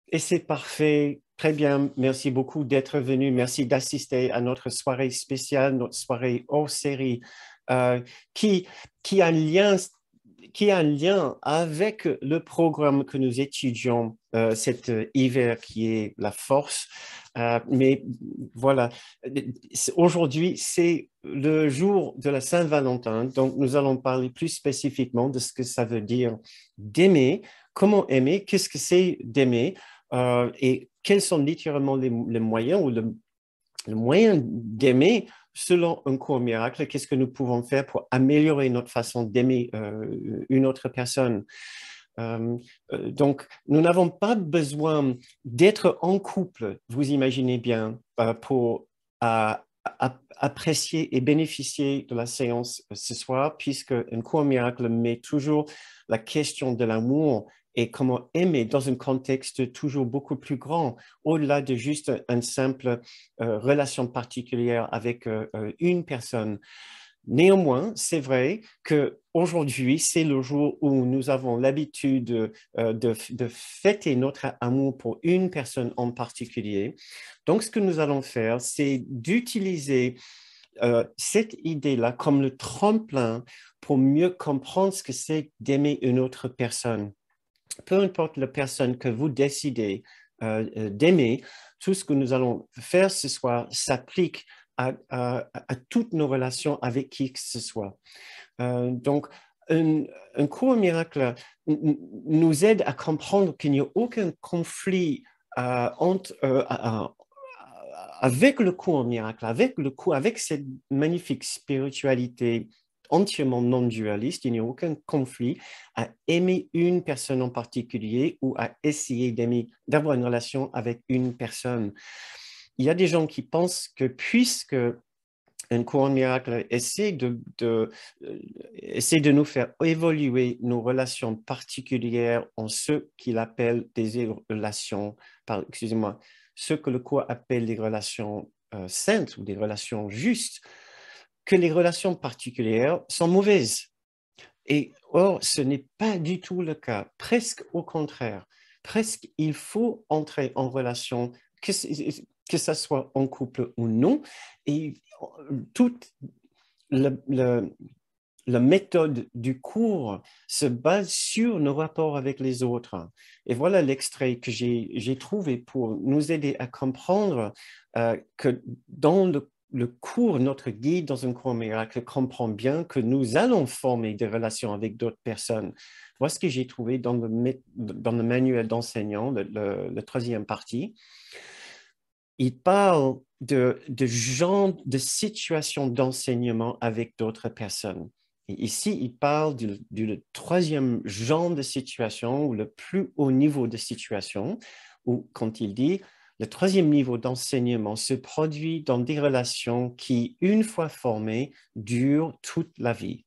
Et c'est parfait. Très bien. Merci beaucoup d'être venu. Merci d'assister à notre soirée spéciale, notre soirée hors série, euh, qui, qui a un lien, qui a un lien avec le programme que nous étudions cet hiver, qui est la force. Mais voilà, aujourd'hui, c'est le jour de la Saint-Valentin. Donc, nous allons parler plus spécifiquement de ce que ça veut dire d'aimer, comment aimer, qu'est-ce que c'est d'aimer et quels sont littéralement les moyens ou le moyen d'aimer selon un cours miracle. Qu'est-ce que nous pouvons faire pour améliorer notre façon d'aimer une autre personne? Euh, donc, nous n'avons pas besoin d'être en couple, vous imaginez bien, pour apprécier et bénéficier de la séance ce soir, puisque un cours miracle met toujours la question de l'amour et comment aimer dans un contexte toujours beaucoup plus grand, au-delà de juste une simple relation particulière avec une personne. Néanmoins, c'est vrai qu'aujourd'hui, c'est le jour où nous avons l'habitude de fêter notre amour pour une personne en particulier. Donc, ce que nous allons faire, c'est d'utiliser cette idée-là comme le tremplin pour mieux comprendre ce que c'est d'aimer une autre personne. Peu importe la personne que vous décidez d'aimer, tout ce que nous allons faire ce soir s'applique à toutes nos relations avec qui que ce soit. Donc, un cours miracle nous aide à comprendre qu'il n'y a aucun conflit avec le cours miracle, avec cette magnifique spiritualité entièrement non dualiste, il n'y a aucun conflit à aimer une personne en particulier ou à essayer d'avoir une relation avec une personne. Il y a des gens qui pensent que puisque un courant miracle essaie de nous faire évoluer nos relations particulières en ce qu'il appelle des relations, excusez-moi, ce que le courant appelle des relations saintes ou des relations justes, que les relations particulières sont mauvaises. Et or, ce n'est pas du tout le cas, presque au contraire. Presque, il faut entrer en relation, que ça soit en couple ou non, et toute la méthode du cours se base sur nos rapports avec les autres. Et voilà l'extrait que j'ai trouvé pour nous aider à comprendre que dans le cours, notre guide dans un cours miracle comprend bien que nous allons former des relations avec d'autres personnes. Voilà ce que j'ai trouvé dans le manuel d'enseignant, la troisième partie. Il parle de genre de situation d'enseignement avec d'autres personnes. Et ici, il parle du troisième genre de situation, ou le plus haut niveau de situation, où quand il dit le troisième niveau d'enseignement se produit dans des relations qui, une fois formées, durent toute la vie.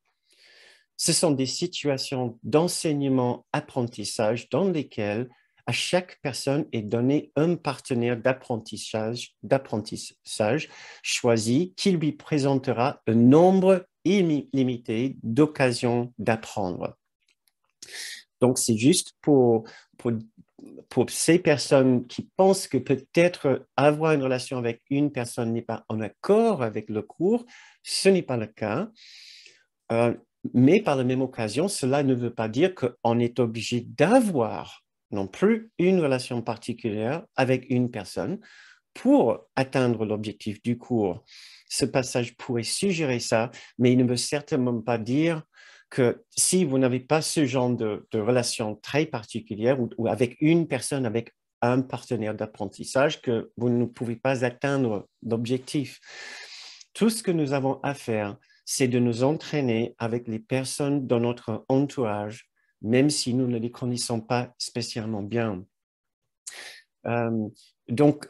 Ce sont des situations d'enseignement-apprentissage dans lesquelles à chaque personne est donné un partenaire d'apprentissage choisi qui lui présentera un nombre illimité d'occasions d'apprendre. Donc, c'est juste pour ces personnes qui pensent que peut-être avoir une relation avec une personne n'est pas en accord avec le cours, ce n'est pas le cas. Mais par la même occasion, cela ne veut pas dire qu'on est obligé d'avoir non plus une relation particulière avec une personne pour atteindre l'objectif du cours. Ce passage pourrait suggérer ça, mais il ne veut certainement pas dire que si vous n'avez pas ce genre de relation très particulière ou avec une personne, avec un partenaire d'apprentissage, que vous ne pouvez pas atteindre l'objectif. Tout ce que nous avons à faire, c'est de nous entraîner avec les personnes dans notre entourage, même si nous ne les connaissons pas spécialement bien. Euh, donc,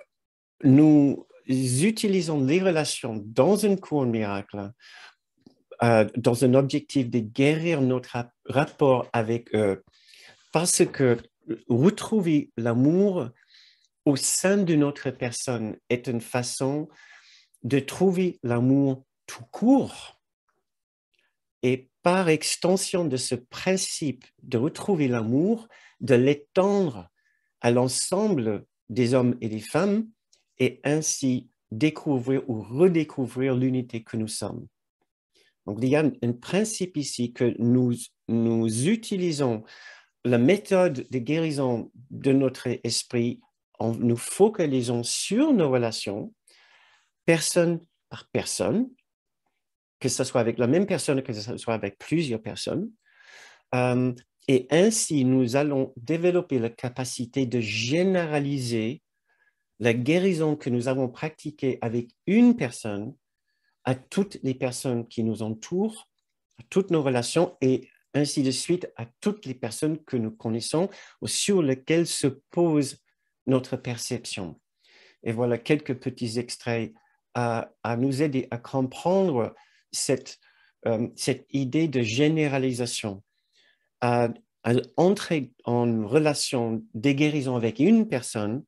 nous utilisons les relations dans un cours miracle, dans un objectif de guérir notre rapport avec eux, parce que retrouver l'amour au sein d'une autre personne est une façon de trouver l'amour tout court. Et par extension de ce principe de retrouver l'amour, de l'étendre à l'ensemble des hommes et des femmes et ainsi découvrir ou redécouvrir l'unité que nous sommes. Donc, il y a un principe ici que nous utilisons la méthode de guérison de notre esprit en nous focalisant sur nos relations, personne par personne, que ce soit avec la même personne, que ce soit avec plusieurs personnes. Et ainsi, nous allons développer la capacité de généraliser la guérison que nous avons pratiquée avec une personne à toutes les personnes qui nous entourent, à toutes nos relations et ainsi de suite à toutes les personnes que nous connaissons ou sur lesquelles se pose notre perception. Et voilà quelques petits extraits à nous aider à comprendre cette idée de généralisation, à entrer en relation de guérison avec une personne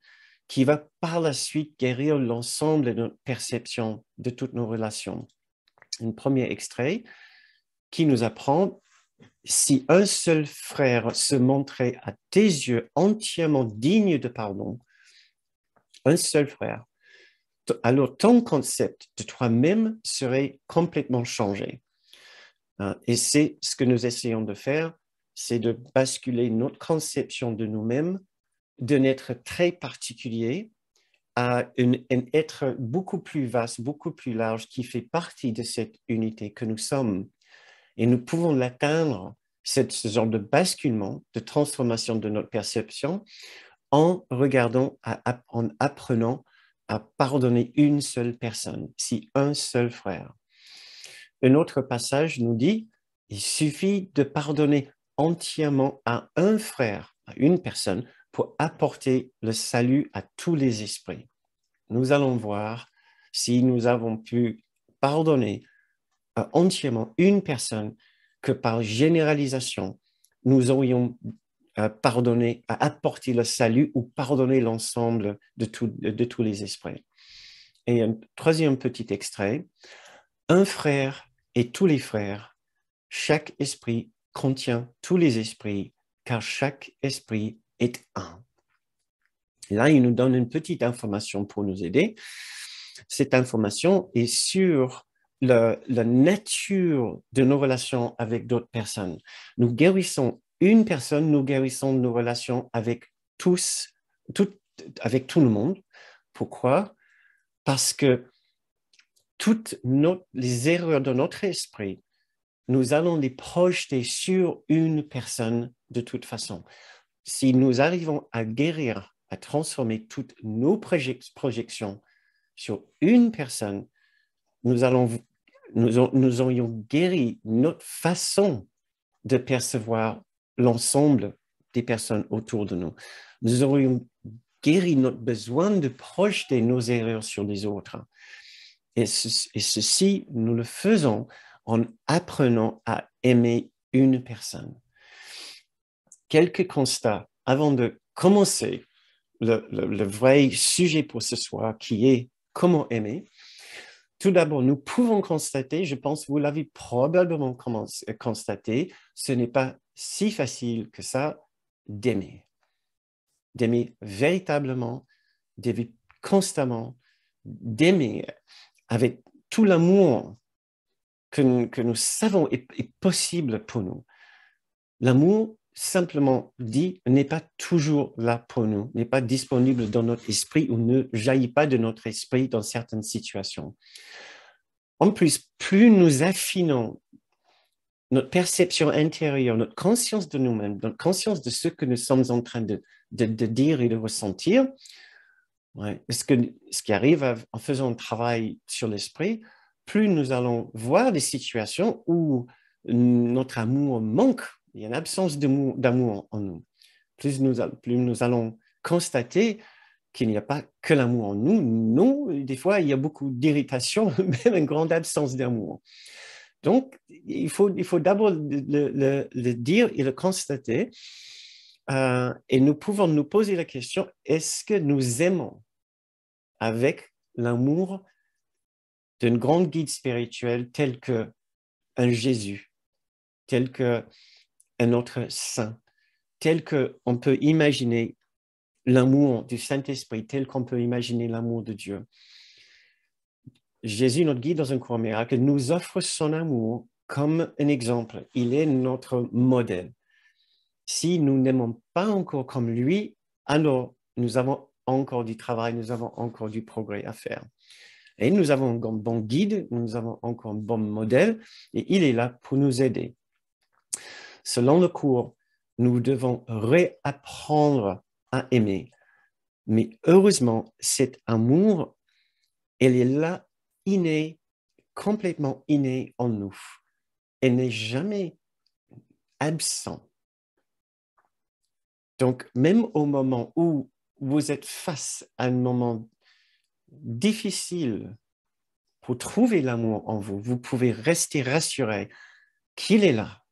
qui va par la suite guérir l'ensemble de notre perception de toutes nos relations. Un premier extrait qui nous apprend: si un seul frère se montrait à tes yeux entièrement digne de pardon, un seul frère, alors ton concept de toi-même serait complètement changé. Et c'est ce que nous essayons de faire, c'est de basculer notre conception de nous-mêmes d'un être très particulier à un être beaucoup plus vaste, beaucoup plus large, qui fait partie de cette unité que nous sommes. Et nous pouvons l'atteindre, ce genre de basculement, de transformation de notre perception, en regardant, en apprenant à pardonner une seule personne, si un seul frère. Un autre passage nous dit: il suffit de pardonner entièrement à un frère, à une personne, pour apporter le salut à tous les esprits. Nous allons voir si nous avons pu pardonner entièrement une personne que par généralisation, nous aurions pardonné, apporté le salut ou pardonné l'ensemble de tous les esprits. Et un troisième petit extrait: un frère et tous les frères, chaque esprit contient tous les esprits, car chaque esprit est un. Là, il nous donne une petite information pour nous aider. Cette information est sur la nature de nos relations avec d'autres personnes. Nous guérissons une personne, nous guérissons nos relations avec avec tout le monde. Pourquoi? Parce que toutes les erreurs de notre esprit, nous allons les projeter sur une personne de toute façon. Si nous arrivons à guérir, à transformer toutes nos projections sur une personne, nous aurions guéri notre façon de percevoir l'ensemble des personnes autour de nous. Nous aurions guéri notre besoin de projeter nos erreurs sur les autres. Et ceci, nous le faisons en apprenant à aimer une personne. Quelques constats avant de commencer le vrai sujet pour ce soir, qui est comment aimer. Tout d'abord, nous pouvons constater, je pense que vous l'avez probablement constaté, ce n'est pas si facile que ça d'aimer. D'aimer véritablement, d'aimer constamment, d'aimer avec tout l'amour que nous savons est possible pour nous. L'amour, simplement dit, n'est pas toujours là pour nous, n'est pas disponible dans notre esprit ou ne jaillit pas de notre esprit dans certaines situations. En plus, plus nous affinons notre perception intérieure, notre conscience de nous-mêmes, notre conscience de ce que nous sommes en train de dire et de ressentir, ce qui arrive en faisant un travail sur l'esprit, plus nous allons voir des situations où notre amour manque, il y a une absence d'amour en nous. Plus nous allons constater qu'il n'y a pas que l'amour en nous. Non, des fois, il y a beaucoup d'irritation, même une grande absence d'amour. Donc, il faut d'abord le dire et le constater. Et nous pouvons nous poser la question: est-ce que nous aimons avec l'amour d'un grand guide spirituel tel qu'un Jésus, tel qu'un autre saint, tel qu'on peut imaginer l'amour du Saint-Esprit tel qu'on peut imaginer l'amour de Dieu. Jésus, notre guide dans un court miracle, nous offre son amour comme un exemple. Il est notre modèle. Si nous n'aimons pas encore comme lui, alors nous avons encore du travail, nous avons encore du progrès à faire. Et nous avons un bon guide, nous avons encore un bon modèle, et il est là pour nous aider. Selon le cours, nous devons réapprendre à aimer. Mais heureusement, cet amour, elle est là, inné, complètement inné en nous. Elle n'est jamais absente. Donc, même au moment où vous êtes face à un moment difficile pour trouver l'amour en vous, vous pouvez rester rassuré qu'il est là.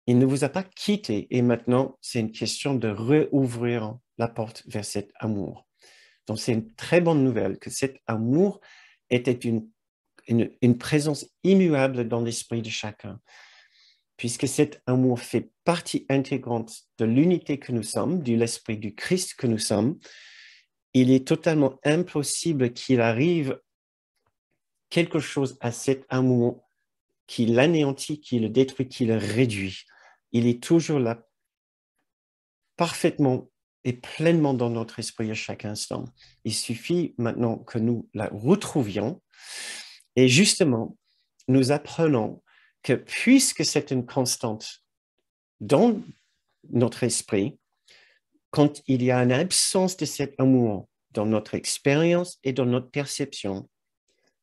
Il ne vous a pas quitté et maintenant, c'est une question de rouvrir la porte vers cet amour. Donc, c'est une très bonne nouvelle que cet amour était une présence immuable dans l'esprit de chacun, puisque cet amour fait partie intégrante de l'unité que nous sommes, de l'esprit du Christ que nous sommes. Il est totalement impossible qu'il arrive quelque chose à cet amour qui l'anéantit, qui le détruit, qui le réduit. Il est toujours là, parfaitement et pleinement dans notre esprit à chaque instant. Il suffit maintenant que nous la retrouvions et justement, nous apprenons que puisque c'est une constante dans notre esprit, quand il y a une absence de cet amour dans notre expérience et dans notre perception,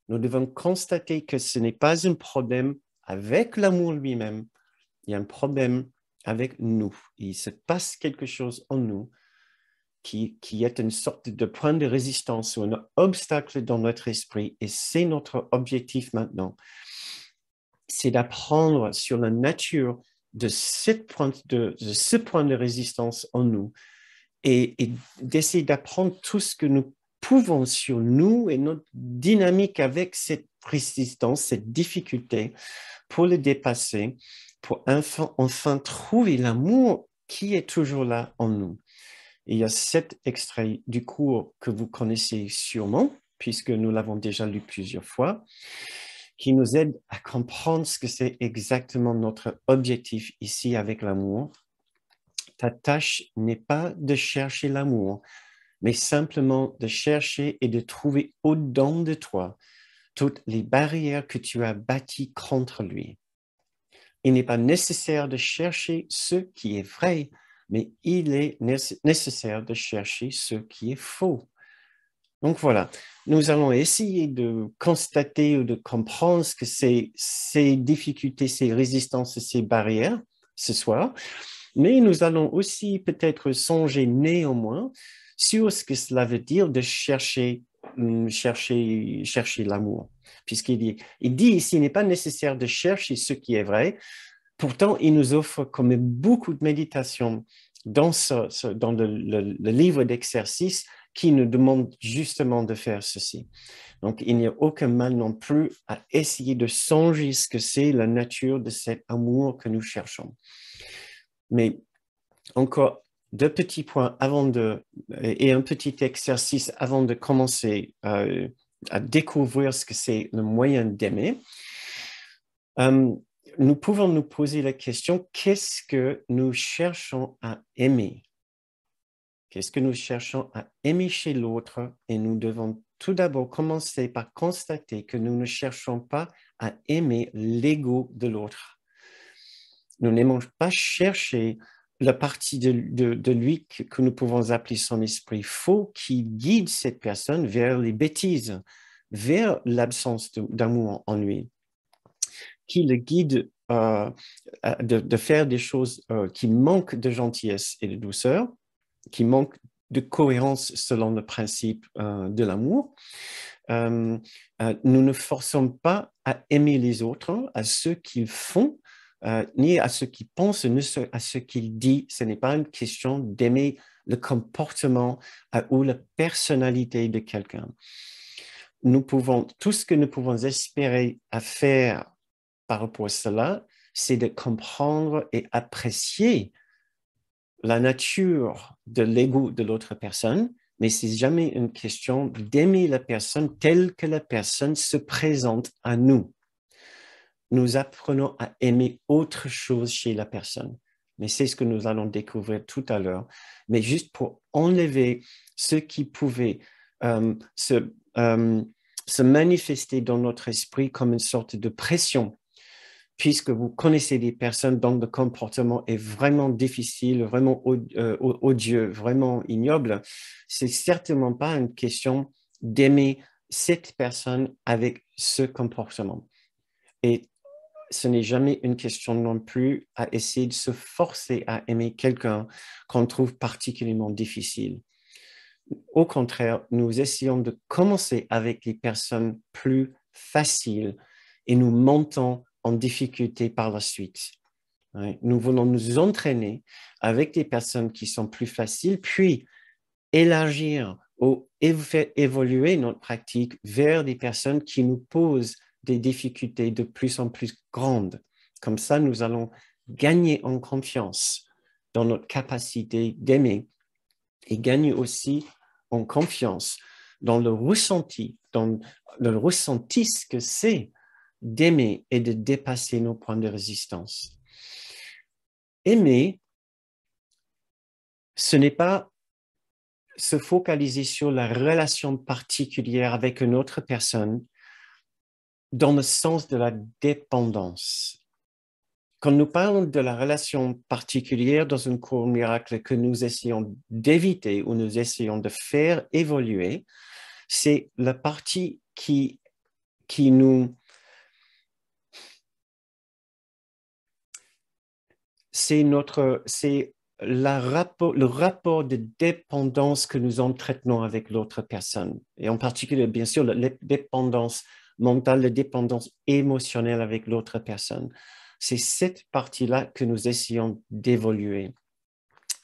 nous devons constater que ce n'est pas un problème avec l'amour lui-même, il y a un problème avec nous. Il se passe quelque chose en nous qui est une sorte de point de résistance ou un obstacle dans notre esprit. Et c'est notre objectif maintenant. C'est d'apprendre sur la nature de ce point de résistance en nous et d'essayer d'apprendre tout ce que nous pouvons sur nous et notre dynamique avec cette résistance, cette difficulté pour le dépasser, pour enfin trouver l'amour qui est toujours là en nous. Il y a 7 extraits du cours que vous connaissez sûrement, puisque nous l'avons déjà lu plusieurs fois, qui nous aident à comprendre ce que c'est exactement notre objectif ici avec l'amour. Ta tâche n'est pas de chercher l'amour, mais simplement de chercher et de trouver au-dedans de toi toutes les barrières que tu as bâties contre lui. Il n'est pas nécessaire de chercher ce qui est vrai, mais il est nécessaire de chercher ce qui est faux. Donc voilà, nous allons essayer de constater ou de comprendre ce que c'est ces difficultés, ces résistances, ces barrières ce soir, mais nous allons aussi peut-être songer néanmoins sur ce que cela veut dire de chercher l'amour. Puisqu'il dit ici, il n'est pas nécessaire de chercher ce qui est vrai. Pourtant, il nous offre comme beaucoup de méditation dans le livre d'exercices qui nous demande justement de faire ceci. Donc, il n'y a aucun mal non plus à essayer de songer ce que c'est la nature de cet amour que nous cherchons. Mais encore 2 petits points et un petit exercice avant de commencer à découvrir ce que c'est le moyen d'aimer. Nous pouvons nous poser la question, qu'est-ce que nous cherchons à aimer? Qu'est-ce que nous cherchons à aimer chez l'autre? Et nous devons tout d'abord commencer par constater que nous ne cherchons pas à aimer l'ego de l'autre. Nous n'aimons pas chercher la partie de lui que nous pouvons appeler son esprit faux qui guide cette personne vers les bêtises, vers l'absence d'amour en lui, qui le guide de faire des choses qui manquent de gentillesse et de douceur, qui manquent de cohérence selon le principe de l'amour. Nous ne forçons pas à aimer les autres, à ce qu'ils font, ni à ce qu'ils pensent, ni à ce qu'ils disent. Ce n'est pas une question d'aimer le comportement ou la personnalité de quelqu'un. Tout ce que nous pouvons espérer à faire par rapport à cela, c'est de comprendre et apprécier la nature de l'ego de l'autre personne, mais c'est jamais une question d'aimer la personne telle que la personne se présente à nous. Nous apprenons à aimer autre chose chez la personne. Mais c'est ce que nous allons découvrir tout à l'heure. Mais juste pour enlever ce qui pouvait euh, se, euh, se manifester dans notre esprit comme une sorte de pression, puisque vous connaissez des personnes dont le comportement est vraiment difficile, vraiment odieux, vraiment ignoble, c'est certainement pas une question d'aimer cette personne avec ce comportement. Et ce n'est jamais une question non plus à essayer de se forcer à aimer quelqu'un qu'on trouve particulièrement difficile. Au contraire, nous essayons de commencer avec les personnes plus faciles et nous montons en difficulté par la suite. Nous voulons nous entraîner avec des personnes qui sont plus faciles, puis élargir ou faire évoluer notre pratique vers des personnes qui nous posent des difficultés de plus en plus grandes. Comme ça, nous allons gagner en confiance dans notre capacité d'aimer et gagner aussi en confiance dans le ressenti, ce que c'est d'aimer et de dépasser nos points de résistance. Aimer, ce n'est pas se focaliser sur la relation particulière avec une autre personne dans le sens de la dépendance. Quand nous parlons de la relation particulière dans une cour miracle que nous essayons d'éviter ou nous essayons de faire évoluer, c'est la partie qui nous... C'est le rapport de dépendance que nous entretenons avec l'autre personne. Et en particulier, bien sûr, la dépendance mentale, la dépendance émotionnelle avec l'autre personne. C'est cette partie-là que nous essayons d'évoluer.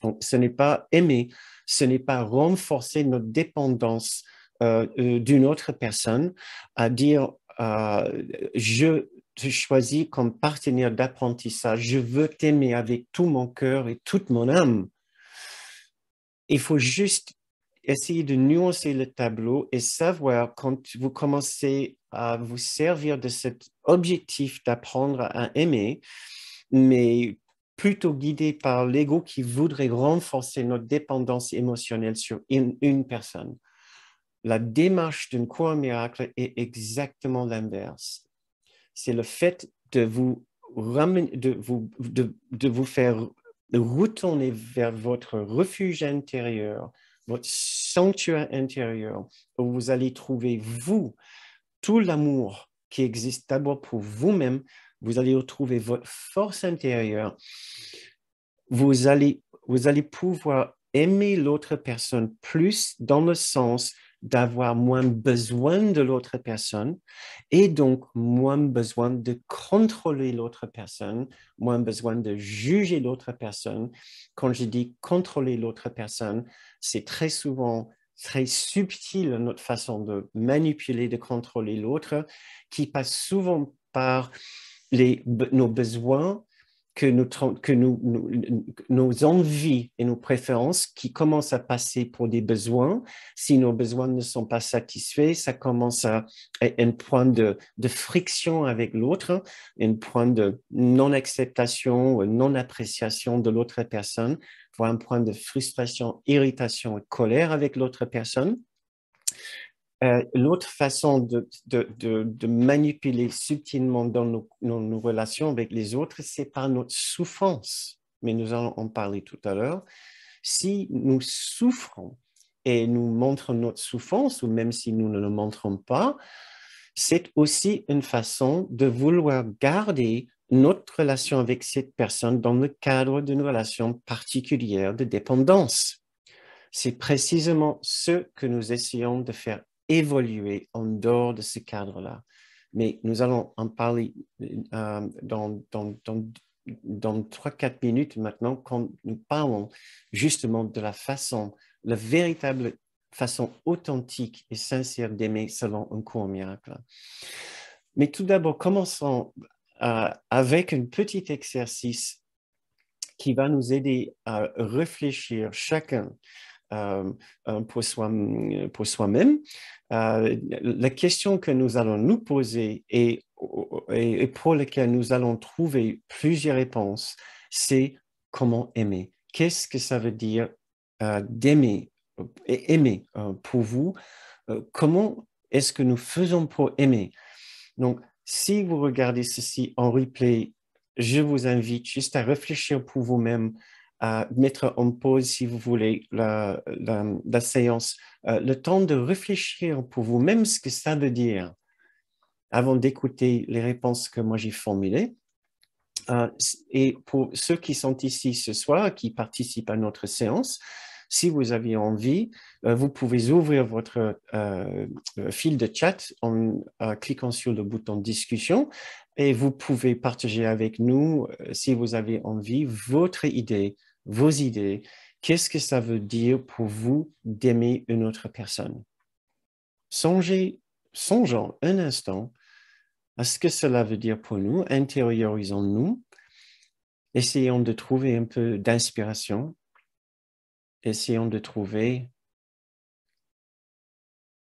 Donc, ce n'est pas aimer, ce n'est pas renforcer notre dépendance d'une autre personne à dire je te choisis comme partenaire d'apprentissage, je veux t'aimer avec tout mon cœur et toute mon âme. Il faut juste essayer de nuancer le tableau et savoir quand vous commencez à vous servir de cet objectif d'apprendre à aimer, mais plutôt guidé par l'ego qui voudrait renforcer notre dépendance émotionnelle sur une personne. La démarche d'une cour miracle est exactement l'inverse. C'est le fait de vous ramener, de vous faire retourner vers votre refuge intérieur, votre sanctuaire intérieur, où vous allez trouver, vous, tout l'amour qui existe d'abord pour vous-même. Vous allez retrouver votre force intérieure. Vous allez pouvoir aimer l'autre personne plus dans le sens d'avoir moins besoin de l'autre personne et donc moins besoin de contrôler l'autre personne, moins besoin de juger l'autre personne. Quand je dis contrôler l'autre personne, c'est très souvent très subtil notre façon de manipuler, de contrôler l'autre, qui passe souvent par nos besoins, nos envies et nos préférences qui commencent à passer pour des besoins. Si nos besoins ne sont pas satisfaits, ça commence à un point de friction avec l'autre, un point de non-acceptation, non-appréciation de l'autre personne, voire un point de frustration, irritation et colère avec l'autre personne. L'autre façon de manipuler subtilement dans nos relations avec les autres, c'est par notre souffrance. Mais nous allons en parler tout à l'heure. Si nous souffrons et nous montrons notre souffrance, ou même si nous ne le montrons pas, c'est aussi une façon de vouloir garder notre relation avec cette personne dans le cadre d'une relation particulière de dépendance. C'est précisément ce que nous essayons de faire évoluer en dehors de ce cadre-là. Mais nous allons en parler dans 3-4 minutes maintenant quand nous parlons justement de la façon, la véritable façon authentique et sincère d'aimer selon un cours miracle. Mais tout d'abord, commençons avec un petit exercice qui va nous aider à réfléchir chacun pour soi-même. La question que nous allons nous poser et pour laquelle nous allons trouver plusieurs réponses, c'est comment aimer. Qu'est-ce que ça veut dire d'aimer et aimer pour vous? Comment est-ce que nous faisons pour aimer? Donc, si vous regardez ceci en replay, je vous invite juste à réfléchir pour vous-même, à mettre en pause, si vous voulez, la séance, le temps de réfléchir pour vous-même ce que ça veut dire avant d'écouter les réponses que moi j'ai formulées. Et pour ceux qui sont ici ce soir, qui participent à notre séance, si vous avez envie, vous pouvez ouvrir votre fil de chat en cliquant sur le bouton discussion et vous pouvez partager avec nous, si vous avez envie, votre idée, vos idées. Qu'est-ce que ça veut dire pour vous d'aimer une autre personne? Songeons un instant à ce que cela veut dire pour nous, intériorisons-nous. Essayons de trouver un peu d'inspiration. Essayons de trouver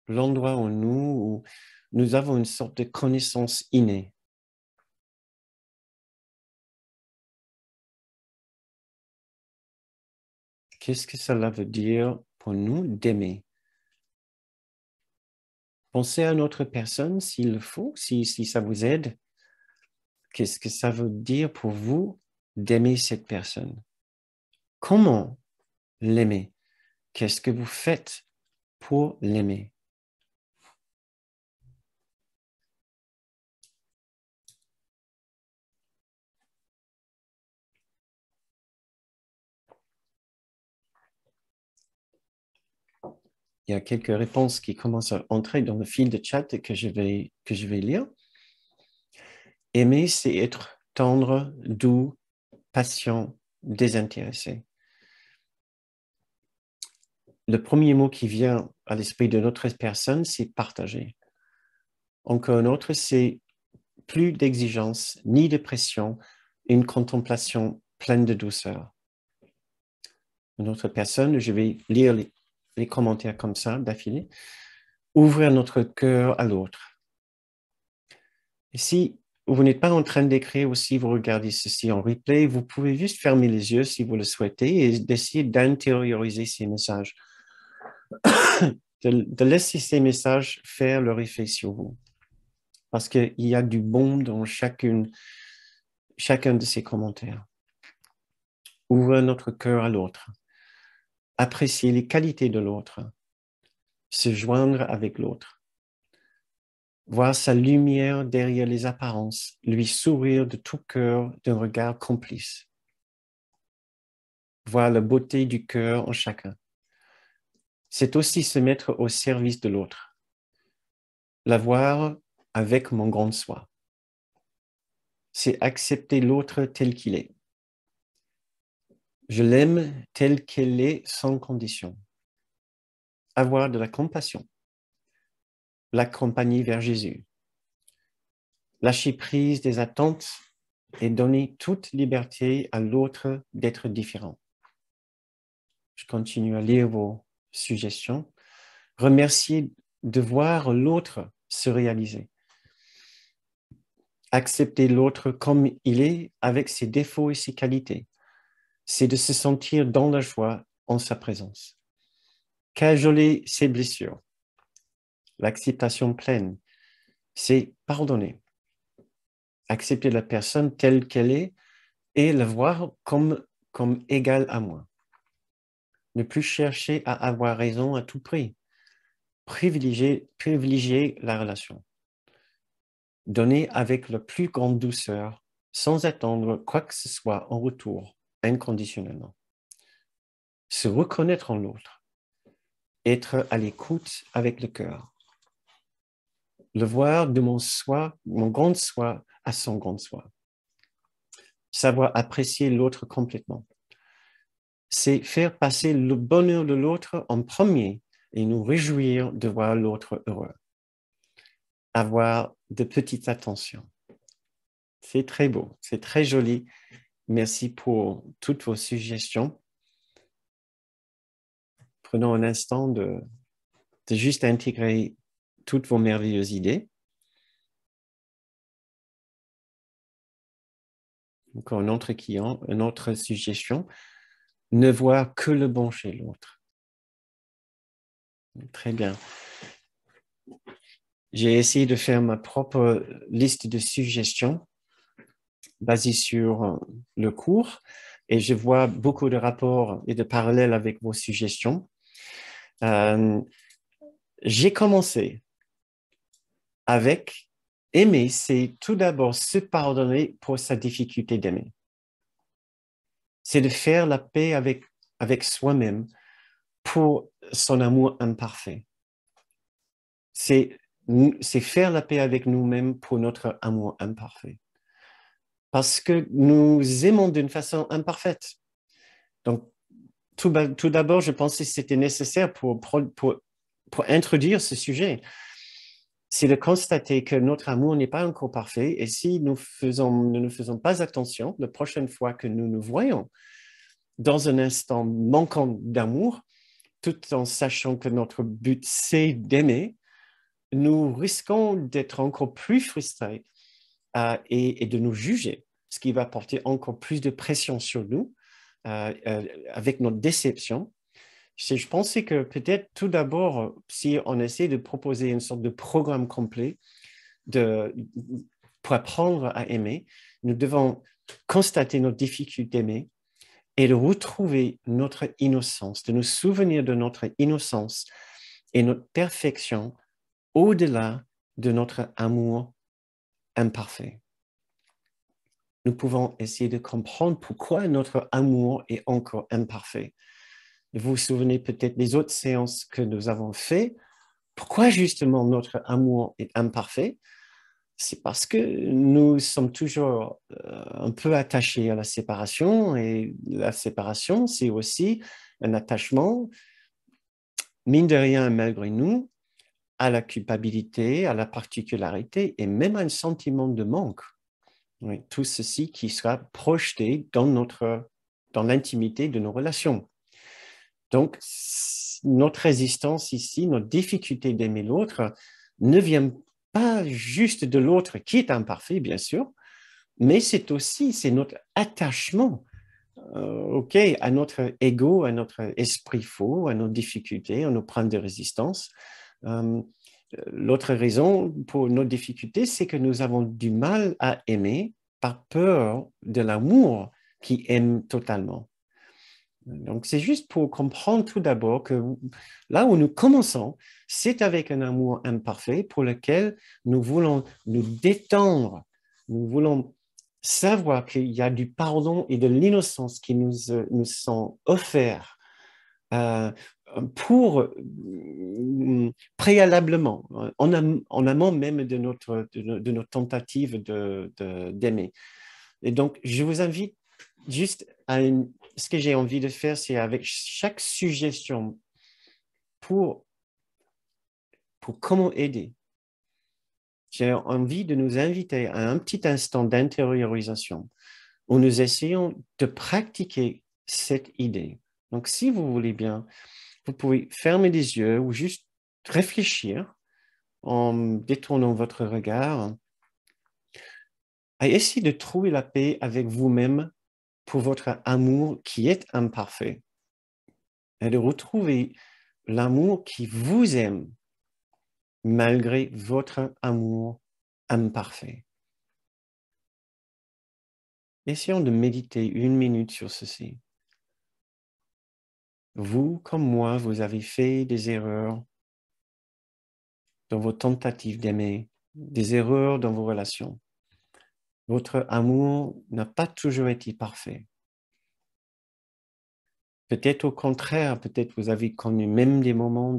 l'endroit en nous où nous avons une sorte de connaissance innée. Qu'est-ce que cela veut dire pour nous d'aimer? Pensez à notre personne s'il le faut, si ça vous aide. Qu'est-ce que ça veut dire pour vous d'aimer cette personne? Comment l'aimer? Qu'est-ce que vous faites pour l'aimer? Il y a quelques réponses qui commencent à entrer dans le fil de chat que je vais lire. Aimer, c'est être tendre, doux, patient, désintéressé. Le premier mot qui vient à l'esprit de notre personne, c'est partager. Encore un autre, c'est plus d'exigence ni de pression, une contemplation pleine de douceur. Une autre personne, je vais lire les commentaires comme ça, d'affilée. Ouvrir notre cœur à l'autre. Et si vous n'êtes pas en train d'écrire ou si vous regardez ceci en replay, vous pouvez juste fermer les yeux si vous le souhaitez et d'essayer d'intérioriser ces messages. de laisser ces messages faire leur effet sur vous. Parce qu'il y a du bon dans chacun de ces commentaires. Ouvrir notre cœur à l'autre. Apprécier les qualités de l'autre. Se joindre avec l'autre. Voir sa lumière derrière les apparences. Lui sourire de tout cœur d'un regard complice. Voir la beauté du cœur en chacun. C'est aussi se mettre au service de l'autre. La voir avec mon grand soi. C'est accepter l'autre tel qu'il est. Je l'aime tel qu'elle est sans condition. Avoir de la compassion. L'accompagner vers Jésus. Lâcher prise des attentes et donner toute liberté à l'autre d'être différent. Je continue à lire vos suggestions. Remercier de voir l'autre se réaliser. Accepter l'autre comme il est avec ses défauts et ses qualités. C'est de se sentir dans la joie en sa présence. Cajoler ses blessures. L'acceptation pleine, c'est pardonner. Accepter la personne telle qu'elle est et la voir comme égale à moi. Ne plus chercher à avoir raison à tout prix. Privilégier la relation. Donner avec la plus grande douceur, sans attendre quoi que ce soit en retour, inconditionnellement. Se reconnaître en l'autre. Être à l'écoute avec le cœur. Le voir de mon soi, mon grand soi à son grand soi. Savoir apprécier l'autre complètement. C'est faire passer le bonheur de l'autre en premier et nous réjouir de voir l'autre heureux. Avoir de petites attentions. C'est très beau, c'est très joli Merci pour toutes vos suggestions. Prenons un instant de juste intégrer toutes vos merveilleuses idées. Encore une autre suggestion. Ne voir que le bon chez l'autre. Très bien. J'ai essayé de faire ma propre liste de suggestions basée sur le cours et je vois beaucoup de rapports et de parallèles avec vos suggestions. J'ai commencé avec aimer, c'est tout d'abord se pardonner pour sa difficulté d'aimer. C'est de faire la paix avec soi-même pour son amour imparfait. C'est faire la paix avec nous-mêmes pour notre amour imparfait. Parce que nous aimons d'une façon imparfaite. Donc, tout d'abord, je pensais que c'était nécessaire pour introduire ce sujet. C'est de constater que notre amour n'est pas encore parfait et si nous ne faisons pas attention, la prochaine fois que nous nous voyons dans un instant manquant d'amour, tout en sachant que notre but, c'est d'aimer, nous risquons d'être encore plus frustrés et de nous juger, ce qui va porter encore plus de pression sur nous avec notre déception. Je pensais que peut-être tout d'abord, si on essaie de proposer une sorte de programme complet pour apprendre à aimer, nous devons constater notre difficulté d'aimer et de retrouver notre innocence, de nous souvenir de notre innocence et notre perfection au-delà de notre amour imparfait. Nous pouvons essayer de comprendre pourquoi notre amour est encore imparfait. Vous vous souvenez peut-être des autres séances que nous avons faites. Pourquoi justement notre amour est imparfait? C'est parce que nous sommes toujours un peu attachés à la séparation et la séparation, c'est aussi un attachement, mine de rien, malgré nous, à la culpabilité, à la particularité et même à un sentiment de manque. Oui, tout ceci qui sera projeté dans l'intimité de nos relations. Donc, notre résistance ici, notre difficulté d'aimer l'autre ne vient pas juste de l'autre qui est imparfait, bien sûr, mais c'est notre attachement à notre ego, à notre esprit faux, à nos difficultés, à nos problèmes de résistance. L'autre raison pour nos difficultés, c'est que nous avons du mal à aimer par peur de l'amour qui aime totalement. Donc, c'est juste pour comprendre tout d'abord que là où nous commençons, c'est avec un amour imparfait pour lequel nous voulons nous détendre. Nous voulons savoir qu'il y a du pardon et de l'innocence qui nous sont offerts pour préalablement, en amont même de notre tentative d'aimer. Et donc, je vous invite juste ce que j'ai envie de faire, c'est avec chaque suggestion pour comment aider. J'ai envie de nous inviter à un petit instant d'intériorisation où nous essayons de pratiquer cette idée. Donc, si vous voulez bien, vous pouvez fermer les yeux ou juste réfléchir en détournant votre regard à essayer de trouver la paix avec vous-même pour votre amour qui est imparfait et de retrouver l'amour qui vous aime malgré votre amour imparfait. Essayons de méditer 1 minute sur ceci. Vous, comme moi, vous avez fait des erreurs dans vos tentatives d'aimer, des erreurs dans vos relations. Votre amour n'a pas toujours été parfait. Peut-être au contraire, peut-être vous avez connu même des moments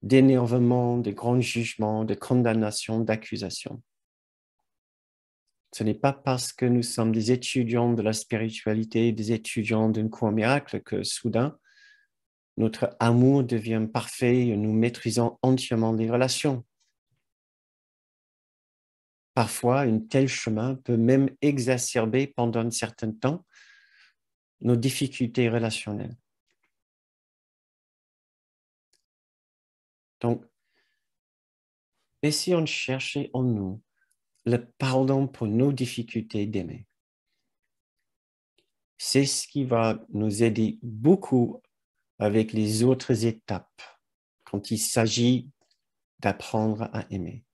d'énervement, de grands jugements, de condamnation, d'accusation. Ce n'est pas parce que nous sommes des étudiants de la spiritualité, des étudiants d'un cours miracle que soudain, notre amour devient parfait et nous maîtrisons entièrement les relations. Parfois, un tel chemin peut même exacerber pendant un certain temps nos difficultés relationnelles. Donc, essayons de chercher en nous le pardon pour nos difficultés d'aimer. C'est ce qui va nous aider beaucoup avec les autres étapes quand il s'agit d'apprendre à aimer.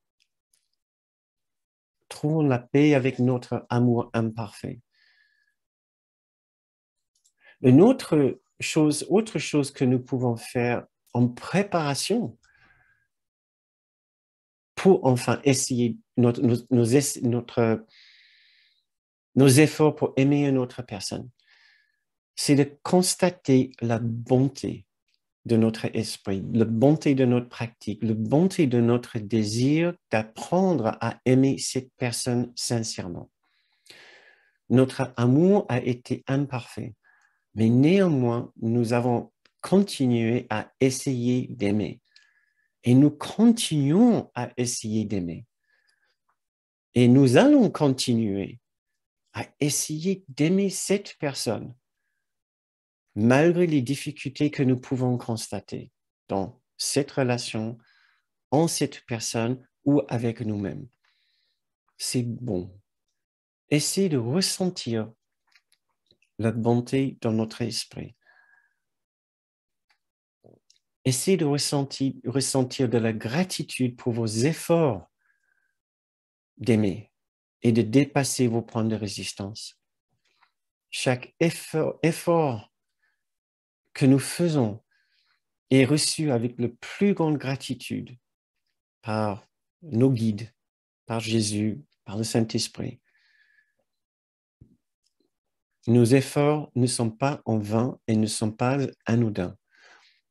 Trouvons la paix avec notre amour imparfait. Une autre chose que nous pouvons faire en préparation pour enfin essayer nos efforts pour aimer une autre personne, c'est de constater la bonté de notre esprit, la bonté de notre pratique, la bonté de notre désir d'apprendre à aimer cette personne sincèrement. Notre amour a été imparfait, mais néanmoins, nous avons continué à essayer d'aimer. Et nous continuons à essayer d'aimer. Et nous allons continuer à essayer d'aimer cette personne, malgré les difficultés que nous pouvons constater dans cette relation, en cette personne ou avec nous-mêmes. C'est bon. Essayez de ressentir la bonté dans notre esprit. Essayez de ressentir de la gratitude pour vos efforts d'aimer et de dépasser vos points de résistance. Chaque effort que nous faisons est reçu avec la plus grande gratitude par nos guides, par Jésus, par le Saint-Esprit. Nos efforts ne sont pas en vain et ne sont pas anodins.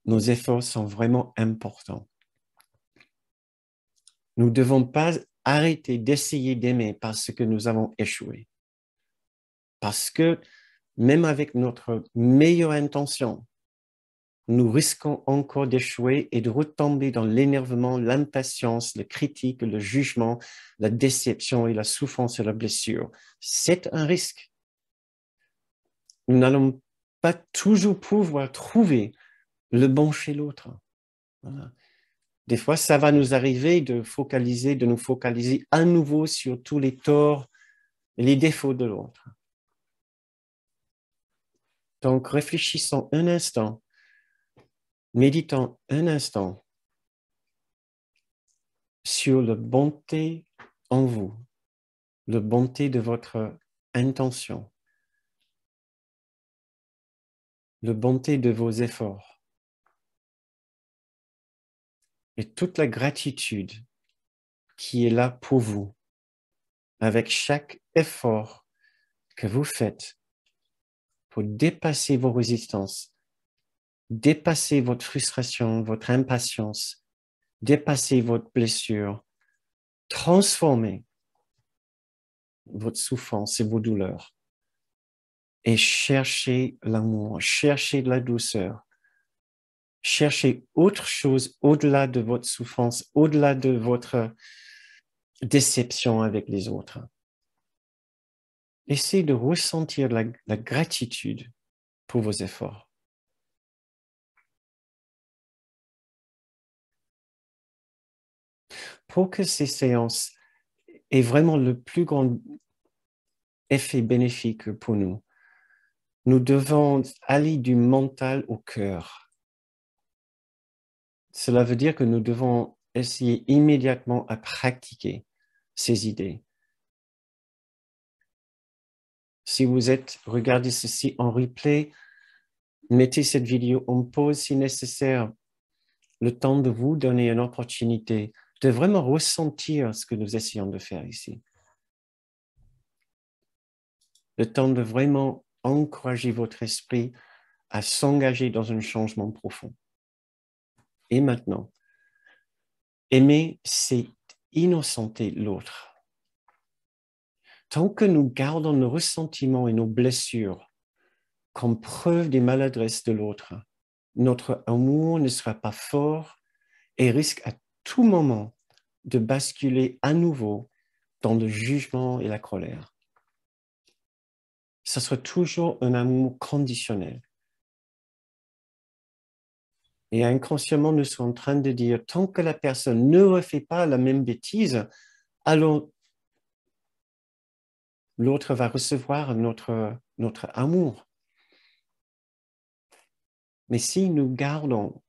Nos efforts sont vraiment importants. Nous ne devons pas arrêter d'essayer d'aimer parce que nous avons échoué. Parce que même avec notre meilleure intention, nous risquons encore d'échouer et de retomber dans l'énervement, l'impatience, la critique, le jugement, la déception et la souffrance et la blessure. C'est un risque. Nous n'allons pas toujours pouvoir trouver le bon chez l'autre. Voilà. Des fois, ça va nous arriver de nous focaliser à nouveau sur tous les torts et les défauts de l'autre. Donc, réfléchissons un instant, méditons un instant sur la bonté en vous, la bonté de votre intention, la bonté de vos efforts et toute la gratitude qui est là pour vous avec chaque effort que vous faites pour dépasser vos résistances, dépasser votre frustration, votre impatience, dépasser votre blessure, transformer votre souffrance et vos douleurs et chercher l'amour, chercher de la douceur, chercher autre chose au-delà de votre souffrance, au-delà de votre déception avec les autres. Essayez de ressentir la gratitude pour vos efforts. Pour que ces séances aient vraiment le plus grand effet bénéfique pour nous, nous devons aller du mental au cœur. Cela veut dire que nous devons essayer immédiatement à pratiquer ces idées. Si vous regardez ceci en replay, mettez cette vidéo en pause si nécessaire, le temps de vous donner une opportunité de vraiment ressentir ce que nous essayons de faire ici. Le temps de vraiment encourager votre esprit à s'engager dans un changement profond. Et maintenant, aimer, c'est innocenter l'autre. Tant que nous gardons nos ressentiments et nos blessures comme preuve des maladresses de l'autre, notre amour ne sera pas fort et risque à tout moment de basculer à nouveau dans le jugement et la colère. Ce sera toujours un amour conditionnel. Et inconsciemment, nous sommes en train de dire, tant que la personne ne refait pas la même bêtise, alors l'autre va recevoir notre amour. Mais si nous gardons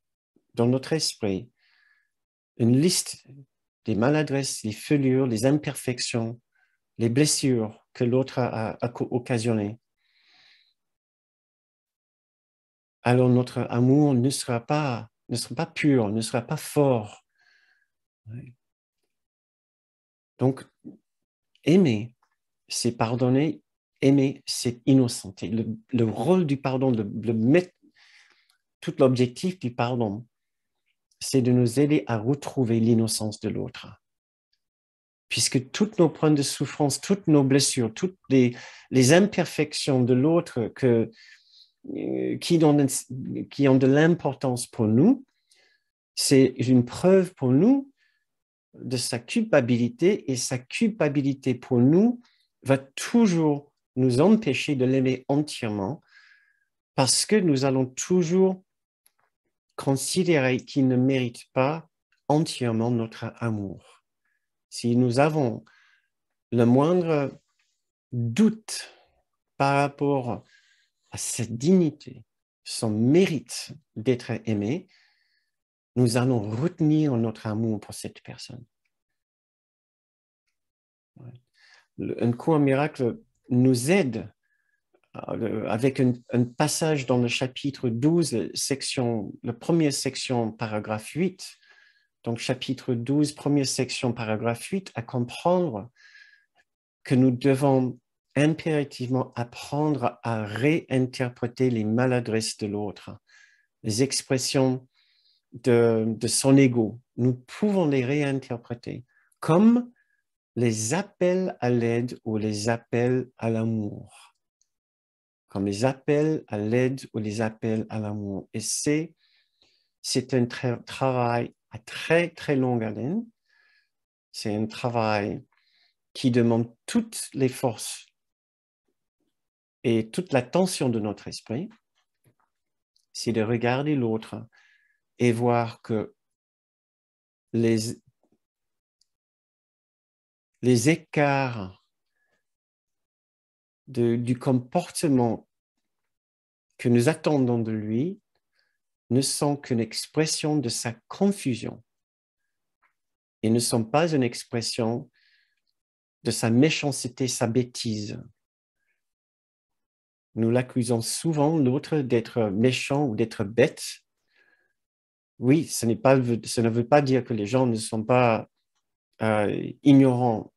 dans notre esprit une liste des maladresses, les fêlures, les imperfections, les blessures que l'autre a occasionnées, alors notre amour ne sera pas pur, ne sera pas fort. Donc, aimer, c'est pardonner. Aimer, c'est innocenter. Le rôle du pardon, tout l'objectif du pardon, c'est de nous aider à retrouver l'innocence de l'autre. Puisque toutes nos points de souffrance, toutes nos blessures, toutes les imperfections de l'autre qui ont de l'importance pour nous, c'est une preuve pour nous de sa culpabilité, et sa culpabilité pour nous va toujours nous empêcher de l'aimer entièrement, parce que nous allons toujours considérer qu'il ne mérite pas entièrement notre amour. Si nous avons le moindre doute par rapport à sa dignité, son mérite d'être aimé, nous allons retenir notre amour pour cette personne. Un cours miracle nous aide avec un passage dans le chapitre 12, la première section, paragraphe 8. Donc, chapitre 12, première section, paragraphe 8, à comprendre que nous devons impérativement apprendre à réinterpréter les maladresses de l'autre, les expressions de son ego. Nous pouvons les réinterpréter comme les appels à l'aide ou les appels à l'amour. Comme les appels à l'aide ou les appels à l'amour. Et c'est un travail à très, très longue haleine. C'est un travail qui demande toutes les forces et toute l'attention de notre esprit. C'est de regarder l'autre et voir que les écarts du comportement que nous attendons de lui ne sont qu'une expression de sa confusion et ne sont pas une expression de sa méchanceté, sa bêtise. Nous l'accusons souvent, l'autre, d'être méchant ou d'être bête. Oui, ce ne veut pas dire que les gens ne sont pas ignorants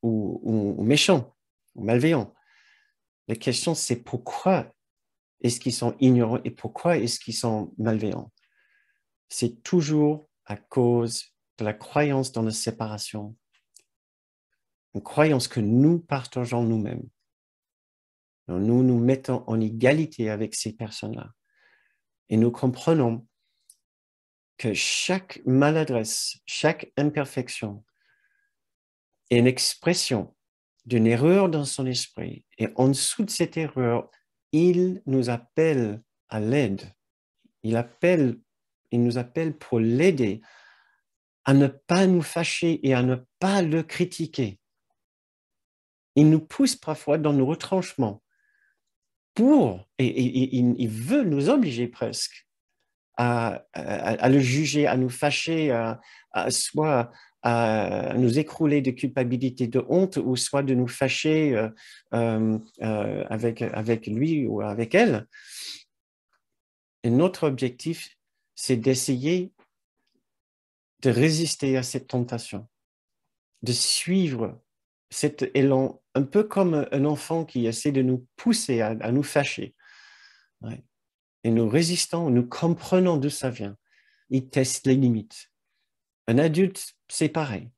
ou méchants ou malveillants. La question, c'est pourquoi est-ce qu'ils sont ignorants et pourquoi est-ce qu'ils sont malveillants? C'est toujours à cause de la croyance dans la séparation, une croyance que nous partageons nous-mêmes. Nous nous mettons en égalité avec ces personnes-là et nous comprenons que chaque maladresse, chaque imperfection est une expression d'une erreur dans son esprit. Et en dessous de cette erreur, il nous appelle à l'aide. Il nous appelle pour l'aider à ne pas nous fâcher et à ne pas le critiquer. Il nous pousse parfois dans nos retranchements et il veut nous obliger presque à le juger, à nous fâcher, soit à nous écrouler de culpabilité, de honte, ou soit de nous fâcher avec lui ou avec elle. Et notre objectif, c'est d'essayer de résister à cette tentation, de suivre cet élan, un peu comme un enfant qui essaie de nous pousser à nous fâcher. Ouais. Et nous résistons, nous comprenons d'où ça vient. Il teste les limites. Un adulte, c'est pareil.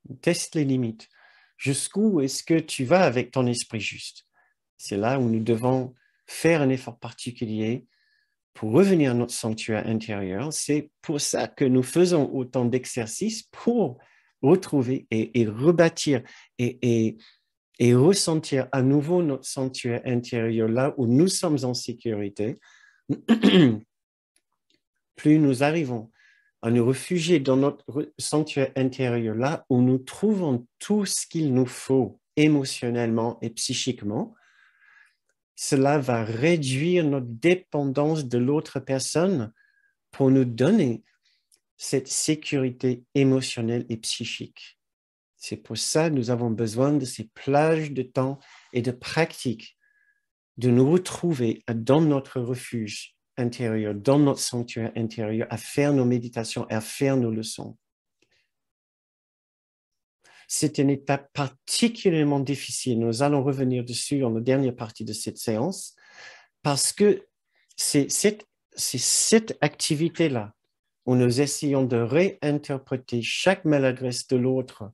Il teste les limites. Jusqu'où est-ce que tu vas avec ton esprit juste? C'est là où nous devons faire un effort particulier pour revenir à notre sanctuaire intérieur. C'est pour ça que nous faisons autant d'exercices pour retrouver et rebâtir et ressentir à nouveau notre sanctuaire intérieur là où nous sommes en sécurité, plus nous arrivons à nous réfugier dans notre sanctuaire intérieur là où nous trouvons tout ce qu'il nous faut émotionnellement et psychiquement, cela va réduire notre dépendance de l'autre personne pour nous donner cette sécurité émotionnelle et psychique. C'est pour ça que nous avons besoin de ces plages de temps et de pratiques, de nous retrouver dans notre refuge intérieur, dans notre sanctuaire intérieur, à faire nos méditations, à faire nos leçons. C'est une étape particulièrement difficile. Nous allons revenir dessus dans la dernière partie de cette séance, parce que c'est cette activité-là où nous essayons de réinterpréter chaque maladresse de l'autre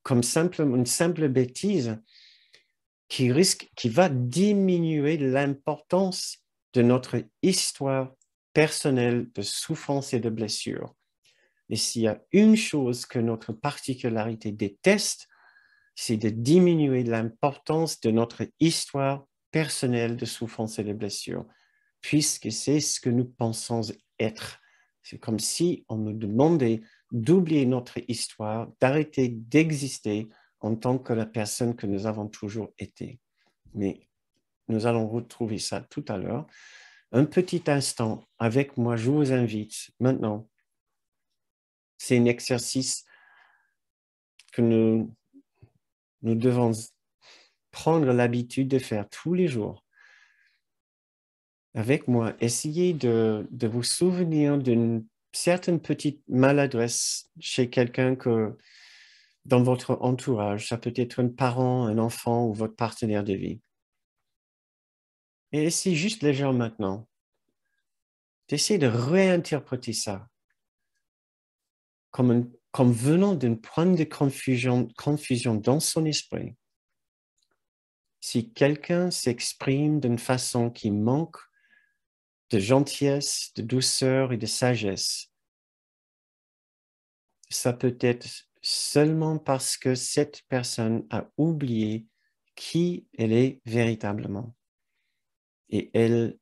comme une simple bêtise qui va diminuer l'importance de notre histoire personnelle de souffrance et de blessure. Et s'il y a une chose que notre particularité déteste, c'est de diminuer l'importance de notre histoire personnelle de souffrance et de blessure, puisque c'est ce que nous pensons être. C'est comme si on nous demandait d'oublier notre histoire, d'arrêter d'exister en tant que la personne que nous avons toujours été. Mais nous allons retrouver ça tout à l'heure. Un petit instant avec moi, je vous invite maintenant. C'est un exercice que nous devons prendre l'habitude de faire tous les jours. Avec moi, essayez de vous souvenir d'une certaine petite maladresse chez quelqu'un que dans votre entourage. Ça peut être un parent, un enfant ou votre partenaire de vie. Et essayez juste légèrement maintenant d'essayer de réinterpréter ça comme venant d'un point de confusion dans son esprit. Si quelqu'un s'exprime d'une façon qui manque de gentillesse, de douceur et de sagesse, ça peut être seulement parce que cette personne a oublié qui elle est véritablement. Et elle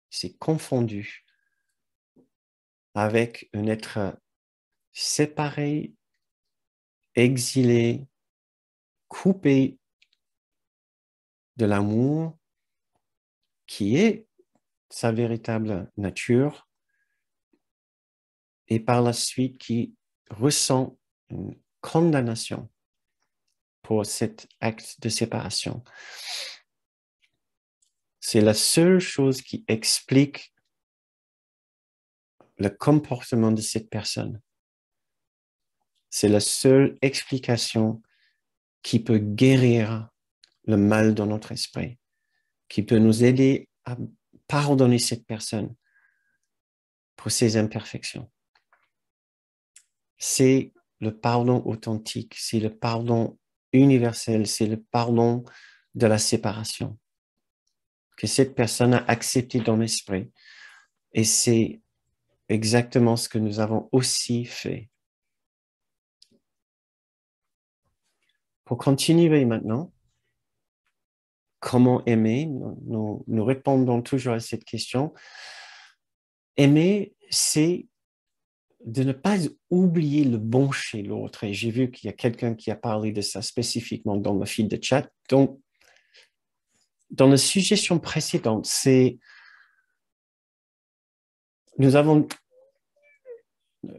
s'est confondue avec un être séparé, exilé, coupé de l'amour qui est sa véritable nature et par la suite qui ressent une condamnation pour cet acte de séparation. C'est la seule chose qui explique le comportement de cette personne. C'est la seule explication qui peut guérir le mal dans notre esprit, qui peut nous aider à pardonner cette personne pour ses imperfections. C'est le pardon authentique, c'est le pardon universel, c'est le pardon de la séparation que cette personne a accepté dans l'esprit. Et c'est exactement ce que nous avons aussi fait. Pour continuer maintenant, comment aimer? Nous répondons toujours à cette question. Aimer, c'est de ne pas oublier le bon chez l'autre. Et j'ai vu qu'il y a quelqu'un qui a parlé de ça spécifiquement dans le fil de chat. Donc, dans la suggestion précédente, nous avons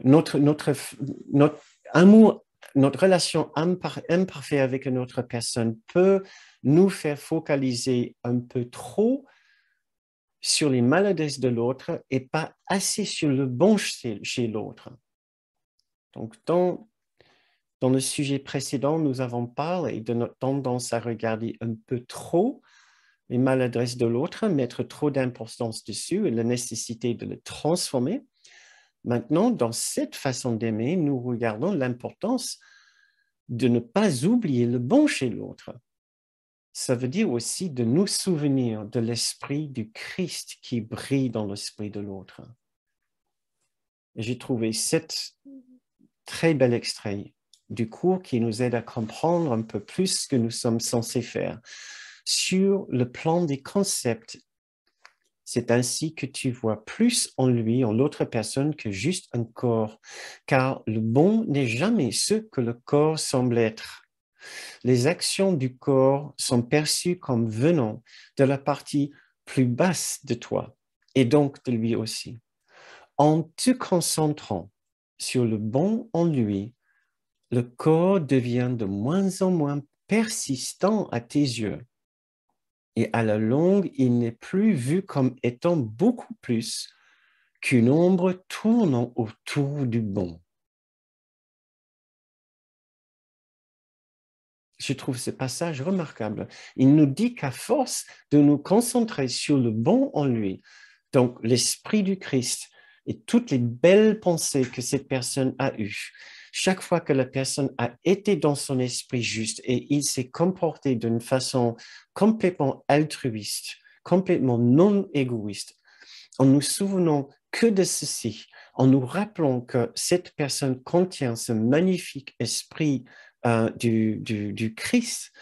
notre amour, notre relation imparfaite avec une autre personne peut nous faire focaliser un peu trop sur les maladresses de l'autre et pas assez sur le bon chez l'autre. Donc, dans le sujet précédent, nous avons parlé de notre tendance à regarder un peu trop les maladresses de l'autre, mettre trop d'importance dessus et la nécessité de le transformer. Maintenant, dans cette façon d'aimer, nous regardons l'importance de ne pas oublier le bon chez l'autre. Ça veut dire aussi de nous souvenir de l'esprit du Christ qui brille dans l'esprit de l'autre. J'ai trouvé cet très bel extrait du cours qui nous aide à comprendre un peu plus ce que nous sommes censés faire. Sur le plan des concepts, c'est ainsi que tu vois plus en lui, en l'autre personne, que juste un corps, car le bon n'est jamais ce que le corps semble être. Les actions du corps sont perçues comme venant de la partie plus basse de toi, et donc de lui aussi. En te concentrant sur le bon en lui, le corps devient de moins en moins persistant à tes yeux. Et à la longue, il n'est plus vu comme étant beaucoup plus qu'une ombre tournant autour du bon. Je trouve ce passage remarquable. Il nous dit qu'à force de nous concentrer sur le bon en lui, donc l'esprit du Christ et toutes les belles pensées que cette personne a eues, chaque fois que la personne a été dans son esprit juste et il s'est comporté d'une façon complètement altruiste, complètement non égoïste, en nous souvenant que de ceci, en nous rappelant que cette personne contient ce magnifique esprit du Christ,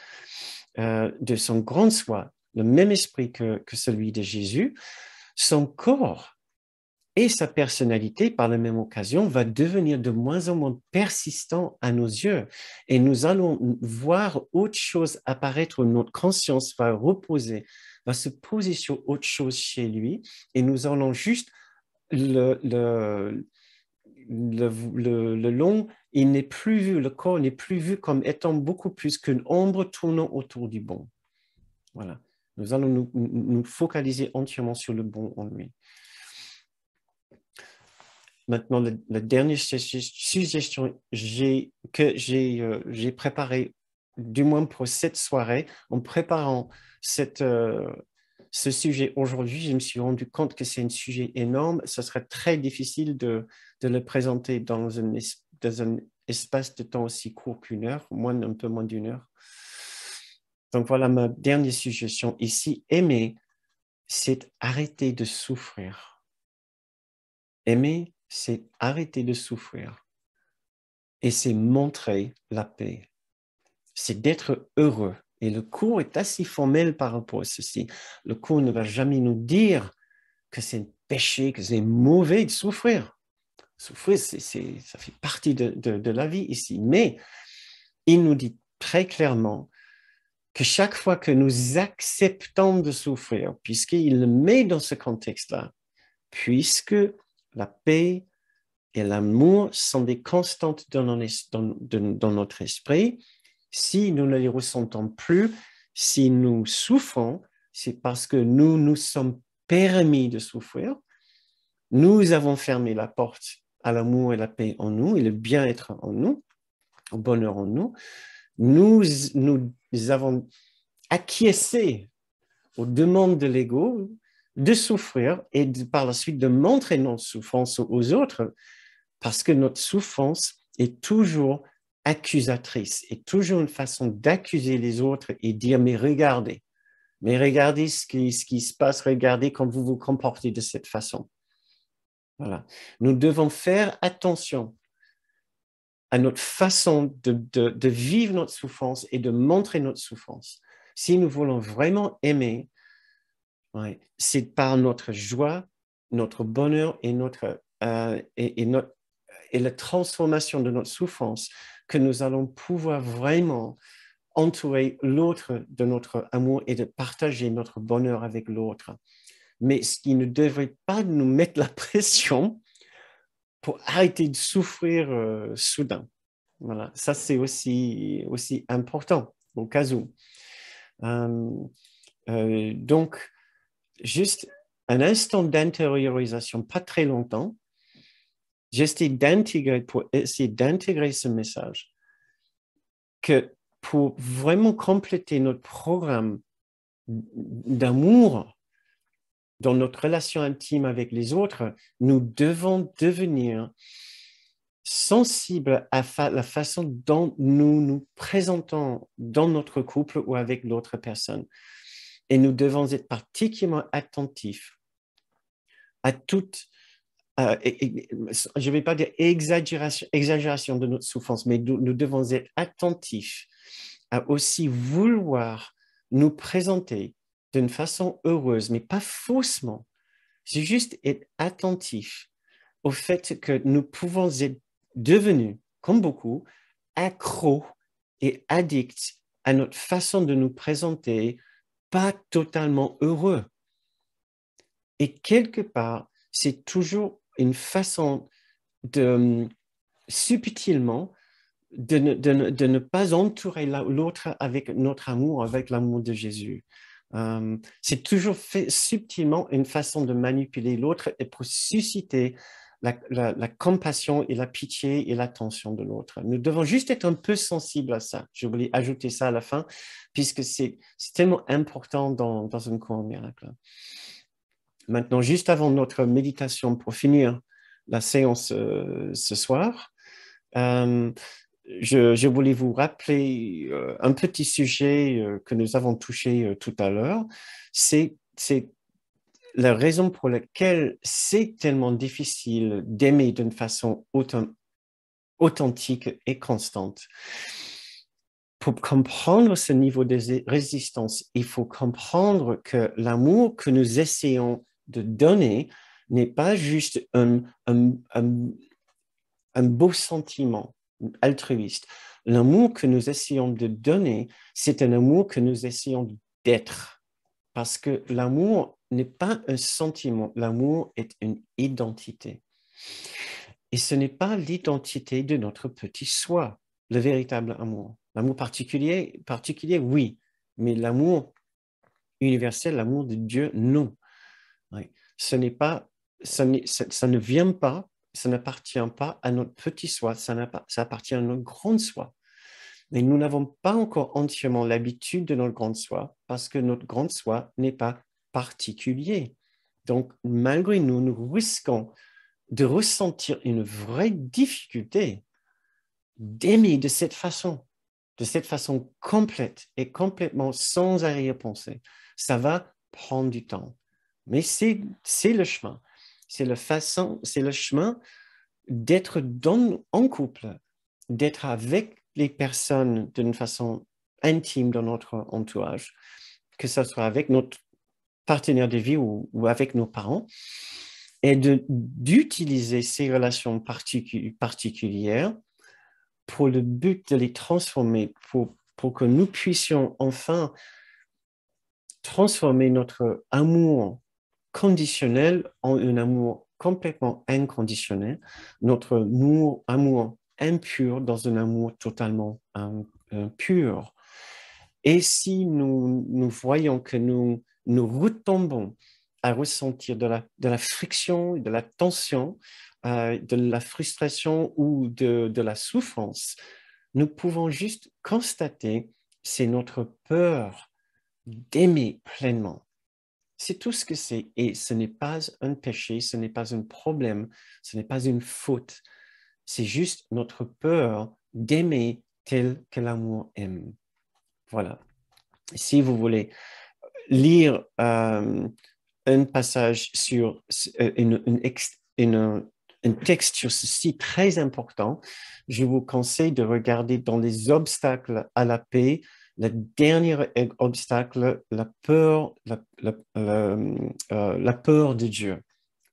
de son grand soi, le même esprit que celui de Jésus, son corps et sa personnalité, par la même occasion, va devenir de moins en moins persistant à nos yeux. Et nous allons voir autre chose apparaître, notre conscience va reposer, va se poser sur autre chose chez lui, et nous allons juste le long, il n'est plus vu, le corps n'est plus vu comme étant beaucoup plus qu'une ombre tournant autour du bon. Voilà. Nous allons nous focaliser entièrement sur le bon en lui. Maintenant, la dernière suggestion que j'ai préparée, du moins pour cette soirée, en préparant ce sujet aujourd'hui, je me suis rendu compte que c'est un sujet énorme. Ce serait très difficile de le présenter dans un espace de temps aussi court qu'une heure, un peu moins d'une heure. Donc voilà ma dernière suggestion ici. Aimer, c'est arrêter de souffrir. Aimer, c'est arrêter de souffrir. Et c'est montrer la paix. C'est d'être heureux. Et le cours est assez formel par rapport à ceci. Le cours ne va jamais nous dire que c'est un péché, que c'est mauvais de souffrir. Souffrir, ça fait partie de la vie ici. Mais il nous dit très clairement que chaque fois que nous acceptons de souffrir, puisqu'il le met dans ce contexte-là, puisque la paix et l'amour sont des constantes dans notre esprit, si nous ne les ressentons plus, si nous souffrons, c'est parce que nous nous sommes permis de souffrir. Nous avons fermé la porte à l'amour et la paix en nous, et le bien-être en nous, au bonheur en nous. Nous avons acquiescé aux demandes de l'ego de souffrir et par la suite de montrer notre souffrance aux autres, parce que notre souffrance est toujours accusatrice, est toujours une façon d'accuser les autres et dire mais regardez ce qui se passe, regardez comme vous vous comportez de cette façon. Voilà. Nous devons faire attention à notre façon de vivre notre souffrance et de montrer notre souffrance. Si nous voulons vraiment aimer, ouais, c'est par notre joie, notre bonheur et la transformation de notre souffrance que nous allons pouvoir vraiment entourer l'autre de notre amour et de partager notre bonheur avec l'autre. Mais ce qui ne devrait pas nous mettre la pression pour arrêter de souffrir soudain. Voilà, ça c'est aussi important au cas où. Donc, juste un instant d'intériorisation, pas très longtemps. J'essaie pour essayer d'intégrer ce message, que pour vraiment compléter notre programme d'amour dans notre relation intime avec les autres, nous devons devenir sensibles à la façon dont nous nous présentons dans notre couple ou avec l'autre personne. Et nous devons être particulièrement attentifs à je ne vais pas dire exagération de notre souffrance, mais nous devons être attentifs à aussi vouloir nous présenter d'une façon heureuse, mais pas faussement. C'est juste être attentif au fait que nous pouvons être devenus, comme beaucoup, accros et addicts à notre façon de nous présenter, pas totalement heureux. Et quelque part, c'est toujours une façon de subtilement de ne pas entourer l'autre avec notre amour, avec l'amour de Jésus. C'est toujours fait subtilement une façon de manipuler l'autre et pour susciter la compassion et la pitié et l'attention de l'autre. Nous devons juste être un peu sensibles à ça. Je voulais ajouter ça à la fin, puisque c'est tellement important dans une cour miracle. Maintenant, juste avant notre méditation pour finir la séance ce soir, je voulais vous rappeler un petit sujet que nous avons touché tout à l'heure. C'est la raison pour laquelle c'est tellement difficile d'aimer d'une façon authentique et constante. Pour comprendre ce niveau de résistance, il faut comprendre que l'amour que nous essayons de donner n'est pas juste un beau sentiment altruiste. L'amour que nous essayons de donner, c'est un amour que nous essayons d'être. Parce que l'amour n'est pas un sentiment, l'amour est une identité. Et ce n'est pas l'identité de notre petit soi, le véritable amour. L'amour particulier, oui, mais l'amour universel, l'amour de Dieu, non. Oui. Ça ne vient pas, ça n'appartient pas à notre petit soi, ça appartient à notre grand soi. Mais nous n'avons pas encore entièrement l'habitude de notre grand soi parce que notre grand soi n'est pas particulier. Donc, malgré nous, nous risquons de ressentir une vraie difficulté d'aimer de cette façon complète et complètement sans arrière-pensée. Ça va prendre du temps. Mais c'est le chemin. C'est le chemin d'être en couple, d'être avec les personnes d'une façon intime dans notre entourage, que ce soit avec notre partenaire de vie ou avec nos parents, et d'utiliser ces relations particulières pour le but de les transformer, pour que nous puissions enfin transformer notre amour conditionnel en un amour complètement inconditionnel, notre amour impur dans un amour totalement pur. Et si nous voyons que nous retombons à ressentir de la friction, de la tension, de la frustration ou de la souffrance, nous pouvons juste constater c'est notre peur d'aimer pleinement. C'est tout ce que c'est. Et ce n'est pas un péché, ce n'est pas un problème, ce n'est pas une faute. C'est juste notre peur d'aimer tel que l'amour aime. Voilà. Si vous voulez lire un passage sur un texte sur ceci très important, je vous conseille de regarder dans les obstacles à la paix, le dernier obstacle, la peur de Dieu.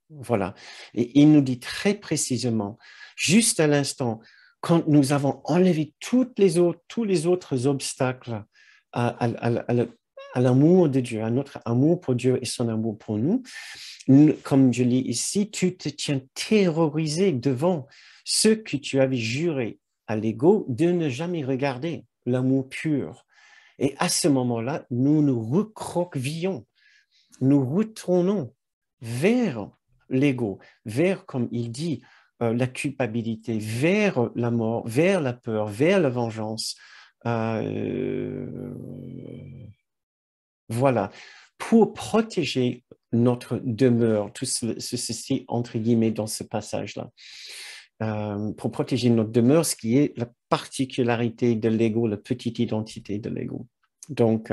Voilà. Et il nous dit très précisément, juste à l'instant, quand nous avons enlevé tous les autres obstacles à l'amour de Dieu, à notre amour pour Dieu et son amour pour nous, comme je lis ici, tu te tiens terrorisé devant ce que tu avais juré à l'ego de ne jamais regarder, l'amour pur. Et à ce moment-là, nous nous recroquevillons, nous retournons vers l'ego, vers, comme il dit, la culpabilité, vers la mort, vers la peur, vers la vengeance. Voilà, pour protéger notre demeure, tout ceci entre guillemets dans ce passage-là, pour protéger notre demeure, ce qui est la particularité de l'ego, la petite identité de l'ego. Donc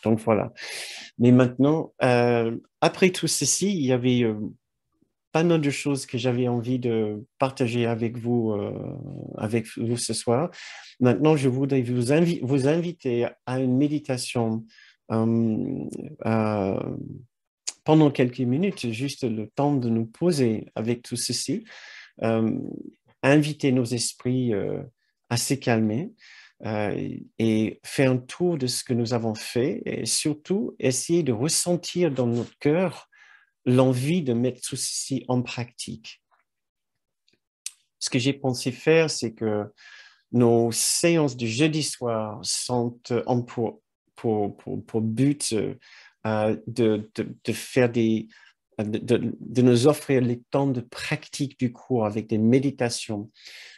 voilà. Mais maintenant, après tout ceci, il y avait pas mal de choses que j'avais envie de partager avec vous ce soir. Maintenant, je voudrais vous inviter à une méditation euh, euh, pendant quelques minutes, juste le temps de nous poser avec tout ceci, euh, inviter nos esprits à se calmer et faire un tour de ce que nous avons fait et surtout essayer de ressentir dans notre cœur l'envie de mettre tout ceci en pratique. Ce que j'ai pensé faire, c'est que nos séances du jeudi soir sont pour but de faire de nous offrir les temps de pratique du cours avec des méditations.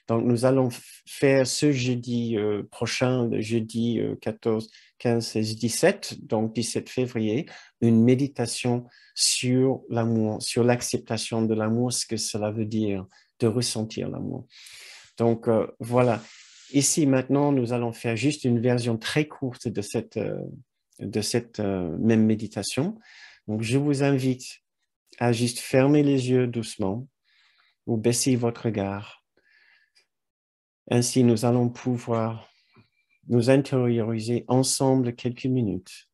Donc, nous allons faire ce jeudi prochain, le jeudi 14, 15, 16, 17, donc 17 février, une méditation sur l'amour, sur l'acceptation de l'amour, ce que cela veut dire de ressentir l'amour. Donc, voilà. Ici, maintenant, nous allons faire juste une version très courte de cette même méditation. Donc, je vous invite à juste fermer les yeux doucement ou baisser votre regard. Ainsi, nous allons pouvoir nous intérioriser ensemble quelques minutes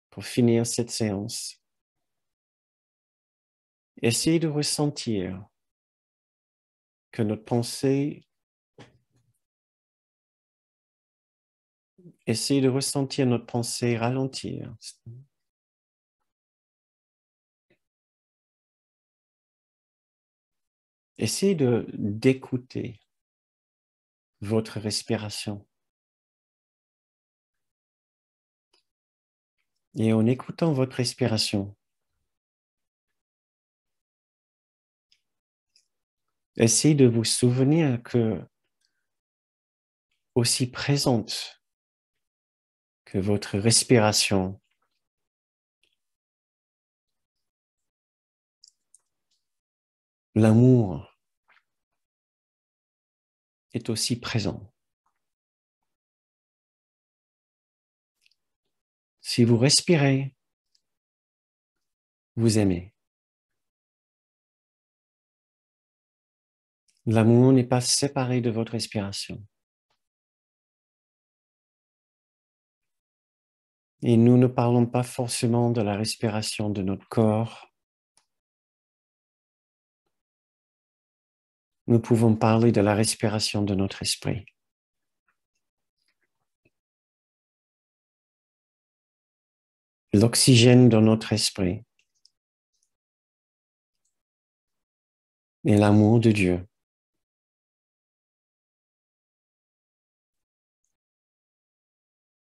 pour finir cette séance. Essayez de ressentir que notre pensée, essayez de ressentir notre pensée ralentir. Essayez d'écouter votre respiration. Et en écoutant votre respiration, essayez de vous souvenir que aussi présente que votre respiration, l'amour est aussi présent. Si vous respirez, vous aimez. L'amour n'est pas séparé de votre respiration. Et nous ne parlons pas forcément de la respiration de notre corps. Nous pouvons parler de la respiration de notre esprit. L'oxygène dans notre esprit et l'amour de Dieu.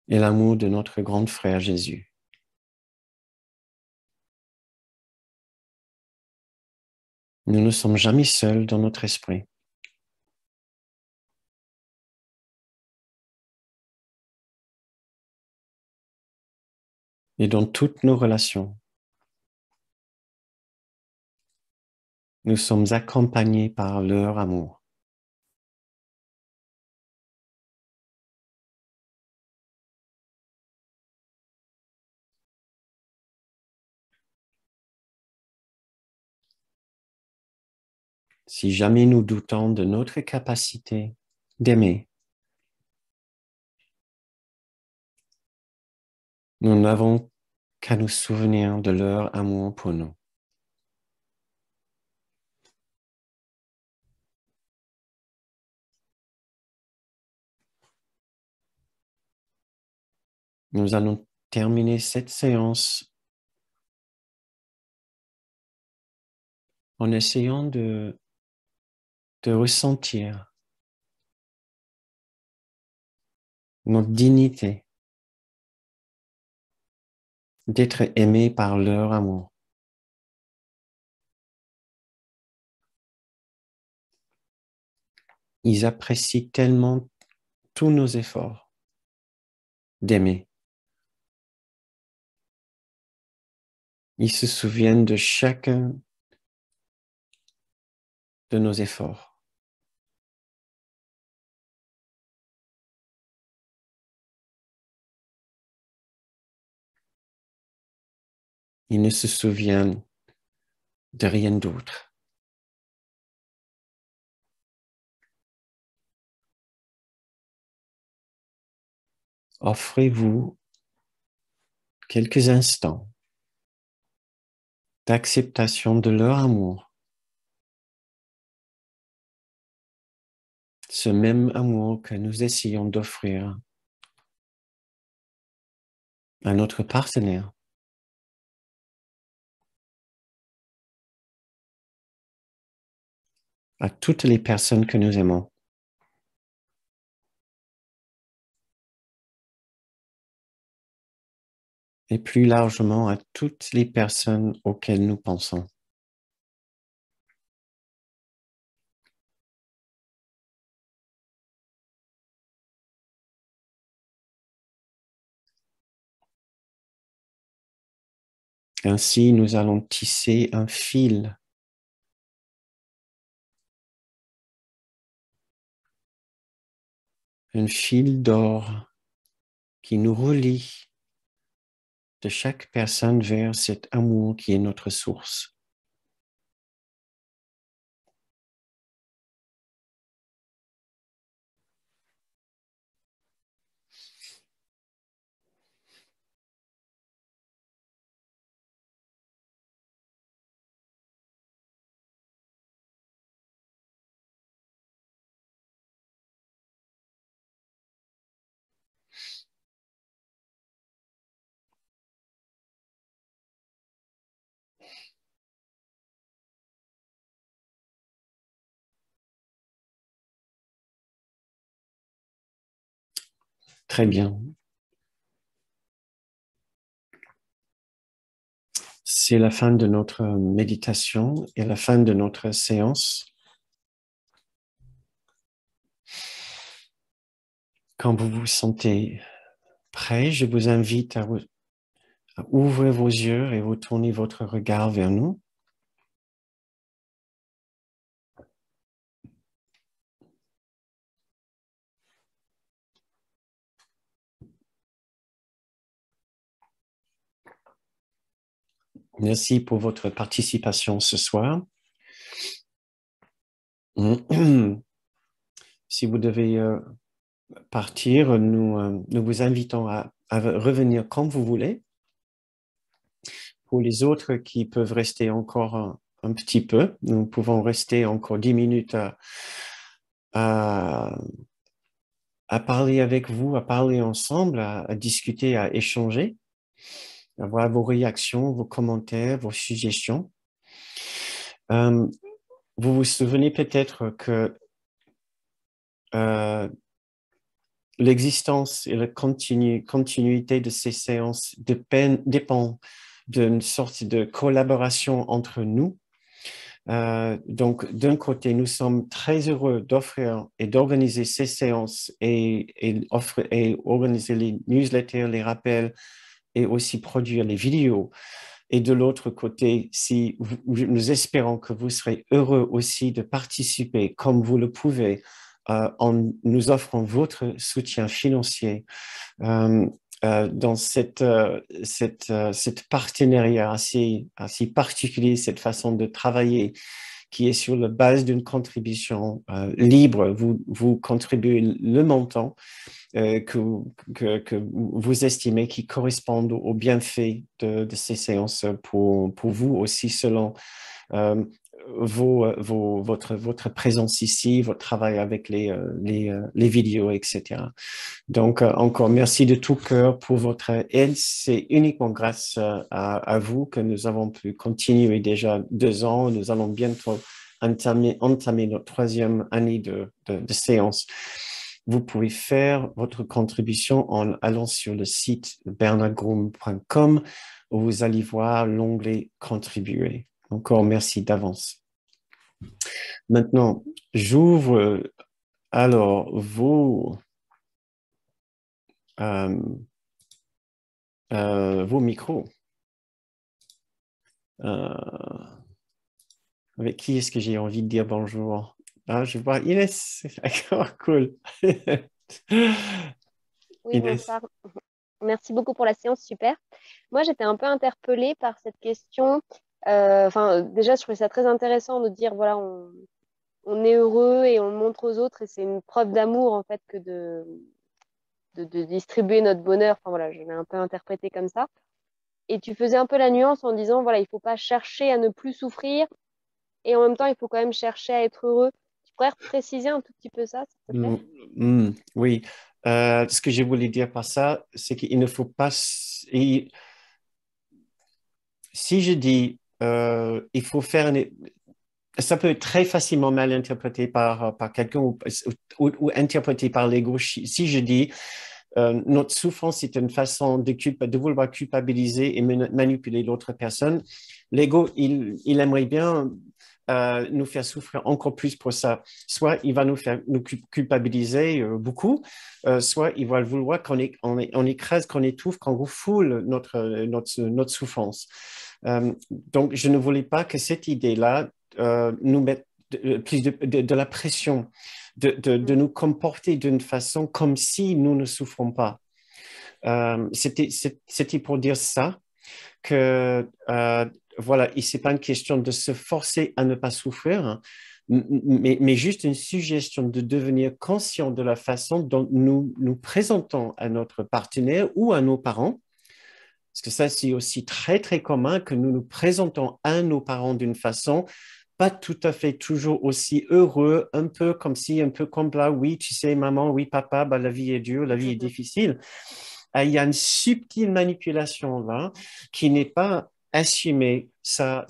Et l'amour de notre grand frère Jésus. Nous ne sommes jamais seuls dans notre esprit. Et dans toutes nos relations, nous sommes accompagnés par leur amour. Si jamais nous doutons de notre capacité d'aimer, nous n'avons qu'à nous souvenir de leur amour pour nous. Nous allons terminer cette séance en essayant de ressentir notre dignité d'être aimé par leur amour. Ils apprécient tellement tous nos efforts d'aimer. Ils se souviennent de chacun de nos efforts. Ils ne se souviennent de rien d'autre. Offrez-vous quelques instants d'acceptation de leur amour, ce même amour que nous essayons d'offrir à notre partenaire, à toutes les personnes que nous aimons. Et plus largement à toutes les personnes auxquelles nous pensons. Ainsi, nous allons tisser un fil d'or qui nous relie de chaque personne vers cet amour qui est notre source. Très bien. C'est la fin de notre méditation et la fin de notre séance. Quand vous vous sentez prêt, je vous invite à ouvrir vos yeux et vous tourner votre regard vers nous. Merci pour votre participation ce soir. Si vous devez partir, nous vous invitons à revenir quand vous voulez. Pour les autres qui peuvent rester encore un petit peu, nous pouvons rester encore 10 minutes à parler avec vous, à parler ensemble, à discuter, à échanger, à voir vos réactions, vos commentaires, vos suggestions. Vous vous souvenez peut-être que l'existence et la continuité de ces séances dépend d'une sorte de collaboration entre nous. Donc, d'un côté, nous sommes très heureux d'offrir et d'organiser ces séances et organiser les newsletters, les rappels et aussi produire les vidéos. Et de l'autre côté, nous espérons que vous serez heureux aussi de participer comme vous le pouvez en nous offrant votre soutien financier dans cette partenariat assez particulier, cette façon de travailler qui est sur la base d'une contribution libre. Vous contribuez le montant que vous estimez qui correspondent aux bienfaits de ces séances pour vous aussi selon votre présence ici, votre travail avec les vidéos, etc. Donc, encore merci de tout cœur pour votre aide. C'est uniquement grâce à vous que nous avons pu continuer déjà 2 ans. Nous allons bientôt entamer notre 3e année de séance. Vous pouvez faire votre contribution en allant sur le site bernardgroom.com où vous allez voir l'onglet Contribuer. Encore merci d'avance. Maintenant, j'ouvre alors vos micros. Avec qui est-ce que j'ai envie de dire bonjour? Ah, je vois Inès. D'accord, cool. Oui, Inès. bonsoir. Merci beaucoup pour la séance, super. Moi, j'étais un peu interpellée par cette question. Enfin, déjà, je trouvais ça très intéressant de dire, voilà, on est heureux et on le montre aux autres et c'est une preuve d'amour, en fait, que de distribuer notre bonheur. Enfin, voilà, je l'ai un peu interprété comme ça. Et tu faisais un peu la nuance en disant, voilà, il faut pas chercher à ne plus souffrir et en même temps, il faut quand même chercher à être heureux. Tu pourrais préciser un tout petit peu ça, s'il te plaît? Mm, oui. Ce que je voulais dire par ça, c'est qu'il ne faut pas... Si je dis il faut faire ça peut être très facilement mal interprété par quelqu'un ou interprété par l'ego. Si je dis notre souffrance est une façon de vouloir culpabiliser et manipuler l'autre personne, l'ego, il aimerait bien nous faire souffrir encore plus pour ça. Soit il va nous culpabiliser beaucoup, soit il va vouloir on écrase, qu'on étouffe, qu'on refoule notre souffrance. Donc, je ne voulais pas que cette idée-là nous mette plus de la pression, de Mm. nous comporter d'une façon comme si nous ne souffrons pas. C'était pour dire ça, que voilà, et c'est pas une question de se forcer à ne pas souffrir, hein, mais juste une suggestion de devenir conscient de la façon dont nous nous présentons à notre partenaire ou à nos parents. Parce que ça, c'est aussi très, très commun que nous nous présentons à nos parents d'une façon pas tout à fait toujours aussi heureux, un peu comme si, un peu comme là, oui, tu sais, maman, oui, papa, bah, la vie est dure, la vie est Mhm. difficile. Il y a une subtile manipulation là qui n'est pas assumer sa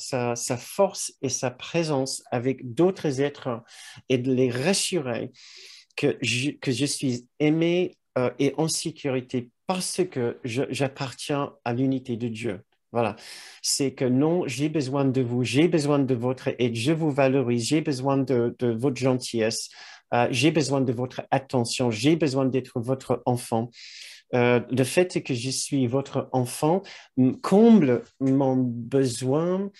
force et sa présence avec d'autres êtres et de les rassurer que je suis aimé et en sécurité parce que j'appartiens à l'unité de Dieu. Voilà. C'est que non, j'ai besoin de vous, j'ai besoin de votre aide, je vous valorise, j'ai besoin de votre gentillesse, j'ai besoin de votre attention, j'ai besoin d'être votre enfant. Le fait que je suis votre enfant comble mon besoin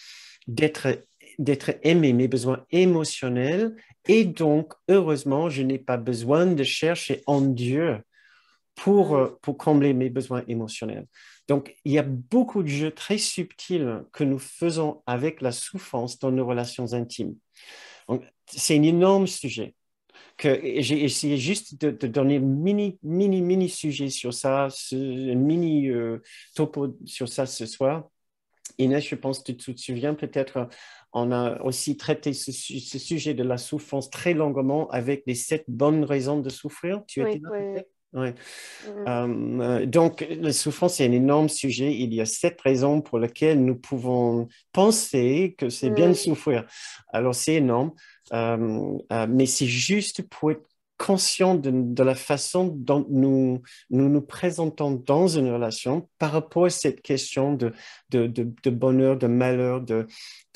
d'être d'être aimé, mes besoins émotionnels. Et donc, heureusement, je n'ai pas besoin de chercher en Dieu Mm. pour combler mes besoins émotionnels. Donc, il y a beaucoup de jeux très subtils que nous faisons avec la souffrance dans nos relations intimes. Donc, c'est un énorme sujet que j'ai essayé juste de donner mini sujet sur ça, mini topo sur ça ce soir. Inès, je pense que tu te souviens peut-être, on a aussi traité ce sujet de la souffrance très longuement avec les 7 bonnes raisons de souffrir. Tu étais Oui, là oui, oui. peut-être? Ouais. Mm. Donc, la souffrance est un énorme sujet. Il y a 7 raisons pour lesquelles nous pouvons penser que c'est bien de Mm. souffrir. Alors, c'est énorme, mais c'est juste pour être conscient de la façon dont nous présentons dans une relation par rapport à cette question de bonheur, de malheur, de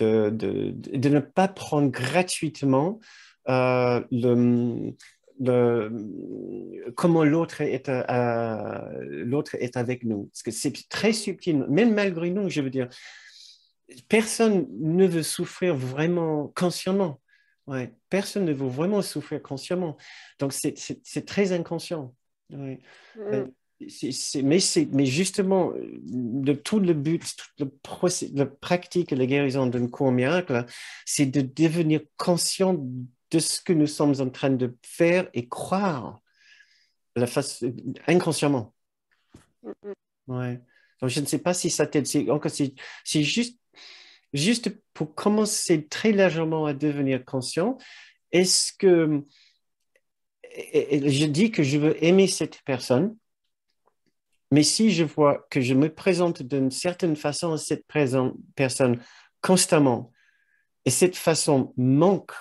ne pas prendre gratuitement le, comment l'autre est avec nous. Parce que c'est très subtil, même malgré nous, je veux dire, personne ne veut souffrir vraiment consciemment. Ouais, personne ne veut vraiment souffrir consciemment. Donc, c'est très inconscient. Ouais. Euh, Mm. mais justement, tout le but, tout le pratique et la guérison d'un court miracle, c'est de devenir conscient de ce que nous sommes en train de faire et croire la face, inconsciemment. Mm. Mm. Ouais. Donc, je ne sais pas si ça t'aide. C'est juste pour commencer très légèrement à devenir conscient. Est-ce que je dis que je veux aimer cette personne, mais si je vois que je me présente d'une certaine façon à cette personne constamment, et cette façon manque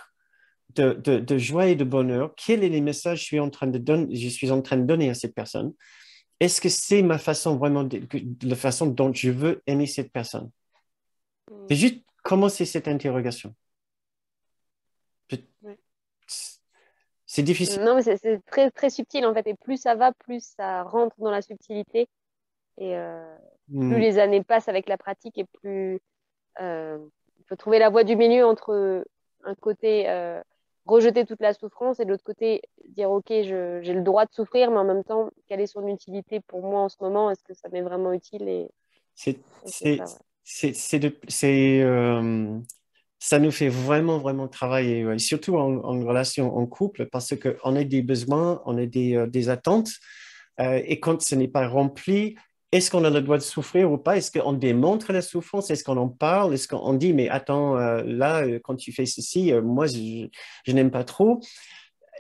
de joie et de bonheur, quel est le message je suis en train de donner à cette personne? Est-ce que c'est ma façon vraiment, la façon dont je veux aimer cette personne? C'est Mm. juste commencer cette interrogation. Ouais. C'est difficile. Non, mais c'est très, très subtil en fait. Et plus ça va, plus ça rentre dans la subtilité. Et plus Hmm. les années passent avec la pratique et plus il faut trouver la voie du milieu entre un côté rejeter toute la souffrance et de l'autre côté dire ok, j'ai le droit de souffrir, mais en même temps, quelle est son utilité pour moi en ce moment? Est-ce que ça m'est vraiment utile? C'est Et c'est c'est- ça, ouais. Ça nous fait vraiment, vraiment travailler, ouais. Surtout en relation, en couple, parce qu'on a des besoins, on a des attentes, et quand ce n'est pas rempli, est-ce qu'on a le droit de souffrir ou pas? Est-ce qu'on démontre la souffrance? Est-ce qu'on en parle? Est-ce qu'on dit, mais attends, là, quand tu fais ceci, moi, je n'aime pas trop.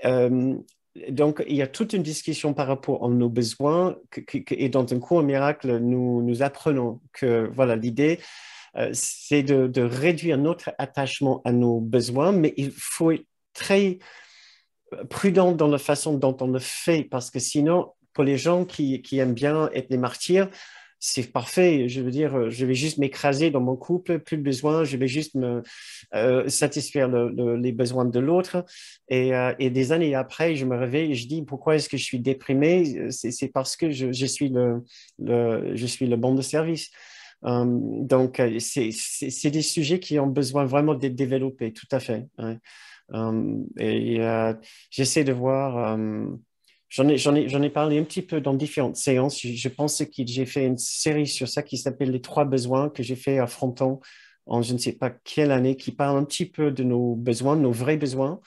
Euh, donc, il y a toute une discussion par rapport à nos besoins et dans un cours miracle, nous apprenons que voilà, l'idée, c'est de réduire notre attachement à nos besoins, mais il faut être très prudent dans la façon dont on le fait, parce que sinon, pour les gens qui aiment bien être des martyrs, c'est parfait. Je veux dire, je vais juste m'écraser dans mon couple, plus besoin, je vais juste me satisfaire les besoins de l'autre. Et des années après, je me réveille et je dis, pourquoi est-ce que je suis déprimé? C'est parce que je suis je suis le bon de service. Donc, c'est des sujets qui ont besoin vraiment d'être développés, tout à fait. Ouais. Et j'essaie de voir. J'en ai parlé un petit peu dans différentes séances. Je pense que j'ai fait une série sur ça qui s'appelle Les trois besoins que j'ai fait à Fronton en je ne sais pas quelle année, qui parle un petit peu de nos besoins, de nos vrais besoins,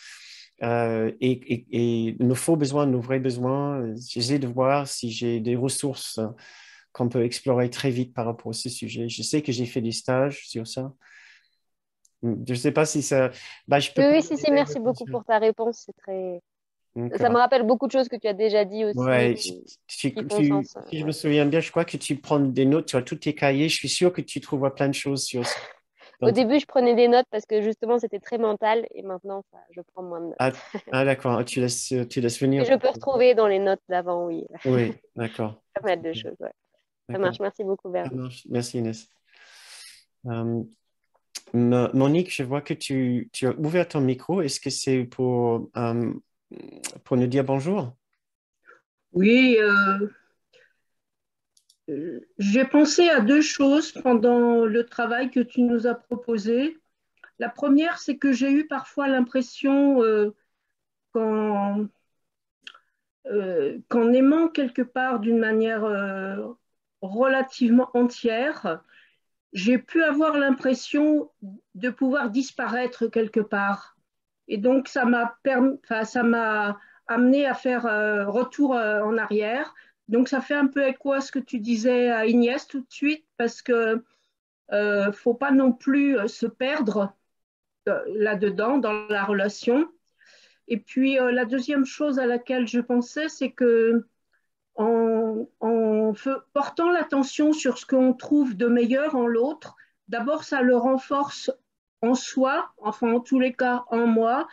et nos faux besoins, nos vrais besoins. J'essaie de voir si j'ai des ressources qu'on peut explorer très vite par rapport à ce sujet. Je sais que j'ai fait des stages sur ça. Je ne sais pas si ça. Bah, je peux Oui, pas oui, donner si, des merci réponses. beaucoup pour ta réponse. C'est très... Ça me D'accord. rappelle beaucoup de choses que tu as déjà dit aussi Ouais, qui font sens. si je me Ouais. souviens bien, je crois que tu prends des notes sur tous tes cahiers. Je suis sûr que tu trouveras plein de choses sur ça. Au Donc, début, je prenais des notes parce que justement, c'était très mental et maintenant, ça, je prends moins de ah, notes. d'accord. Tu laisses venir. Et je peux retrouver dans les notes d'avant, oui, Oui, d'accord. pas mal de choses. Ouais. Ça D'accord. marche. Merci beaucoup, Ça Bernard. marche. Merci, Inès. Euh, Monique, je vois que tu as ouvert ton micro. Est-ce que c'est pour nous dire bonjour? Oui, j'ai pensé à deux choses pendant le travail que tu nous as proposé. La première, c'est que j'ai eu parfois l'impression qu'en qu'en aimant quelque part d'une manière relativement entière, j'ai pu avoir l'impression de pouvoir disparaître quelque part. Et donc, enfin, ça m'a amené à faire retour en arrière. Donc, ça fait un peu écho à ce que tu disais à Inès tout de suite, parce que faut pas non plus se perdre là-dedans, dans la relation. Et puis, la deuxième chose à laquelle je pensais, c'est que portant l'attention sur ce qu'on trouve de meilleur en l'autre, d'abord, ça le renforce en soi, enfin en tous les cas en moi.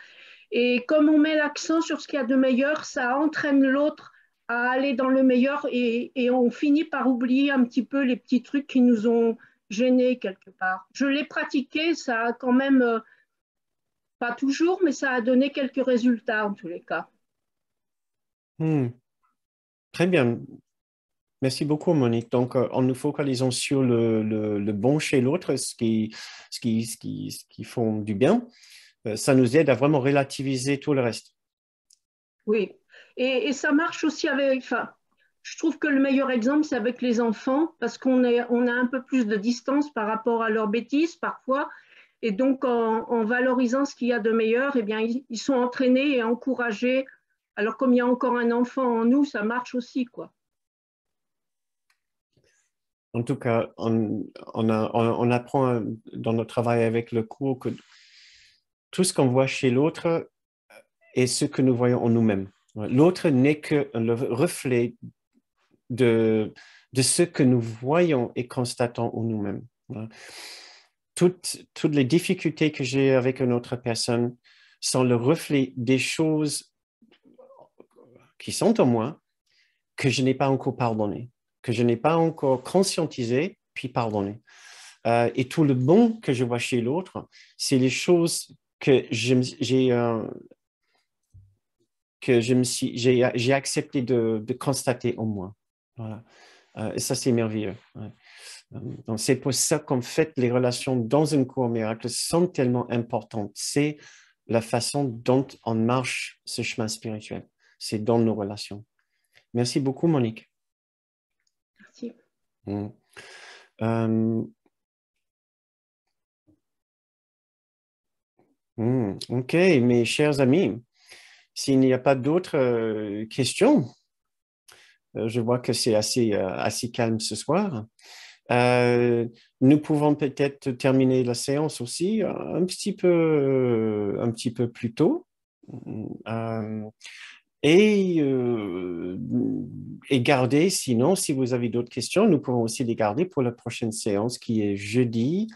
Et comme on met l'accent sur ce qu'il y a de meilleur, ça entraîne l'autre à aller dans le meilleur et on finit par oublier un petit peu les petits trucs qui nous ont gênés quelque part. Je l'ai pratiqué, ça a quand même, pas toujours, mais ça a donné quelques résultats en tous les cas. Hmm, très bien. Merci beaucoup, Monique. Donc, en nous focalisant sur le bon chez l'autre, ce qui font du bien, ça nous aide à vraiment relativiser tout le reste. Oui, et ça marche aussi avec, enfin, je trouve que le meilleur exemple, c'est avec les enfants, parce on a un peu plus de distance par rapport à leurs bêtises parfois, et donc en valorisant ce qu'il y a de meilleur, eh bien, ils sont entraînés et encouragés. Alors, comme il y a encore un enfant en nous, ça marche aussi, quoi. En tout cas, on apprend dans notre travail avec le cours que tout ce qu'on voit chez l'autre est ce que nous voyons en nous-mêmes. L'autre n'est que le reflet de, de ce que nous voyons et constatons en nous-mêmes. Toutes les difficultés que j'ai avec une autre personne sont le reflet des choses qui sont en moi que je n'ai pas encore pardonné, que je n'ai pas encore conscientisé, puis pardonné. Et tout le bon que je vois chez l'autre, c'est les choses j'ai accepté de constater en moi. Voilà. Et ça, c'est merveilleux. Ouais. Donc, c'est pour ça qu'en fait, les relations dans une cour miracle sont tellement importantes. C'est la façon dont on marche ce chemin spirituel. C'est dans nos relations. Merci beaucoup, Monique. Merci. Mm. Euh, OK, mes chers amis, s'il n'y a pas d'autres questions, je vois que c'est assez calme ce soir. Nous pouvons peut-être terminer la séance aussi un petit peu plus tôt. Euh, et, euh, et garder, sinon, si vous avez d'autres questions, nous pouvons aussi les garder pour la prochaine séance qui est jeudi,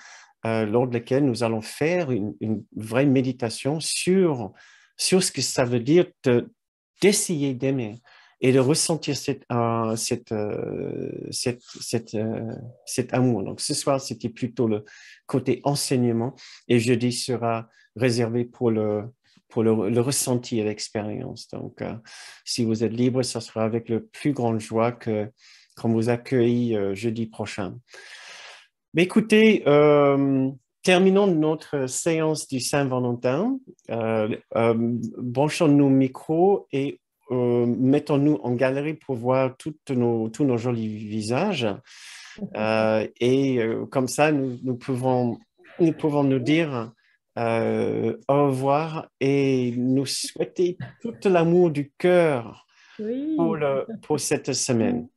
lors de laquelle nous allons faire une vraie méditation sur ce que ça veut dire d'essayer d'aimer et de ressentir cet amour. Donc, ce soir, c'était plutôt le côté enseignement et jeudi sera réservé pour le ressenti et l'expérience. Donc, si vous êtes libre, ça sera avec le plus grande joie qu'on vous accueille jeudi prochain. Mais écoutez, terminons notre séance du Saint-Valentin. Branchons nos micros et mettons-nous en galerie pour voir tous nos jolis visages. Comme ça, nous pouvons nous dire au revoir et nous souhaiter tout l'amour du cœur Oui. pour cette semaine.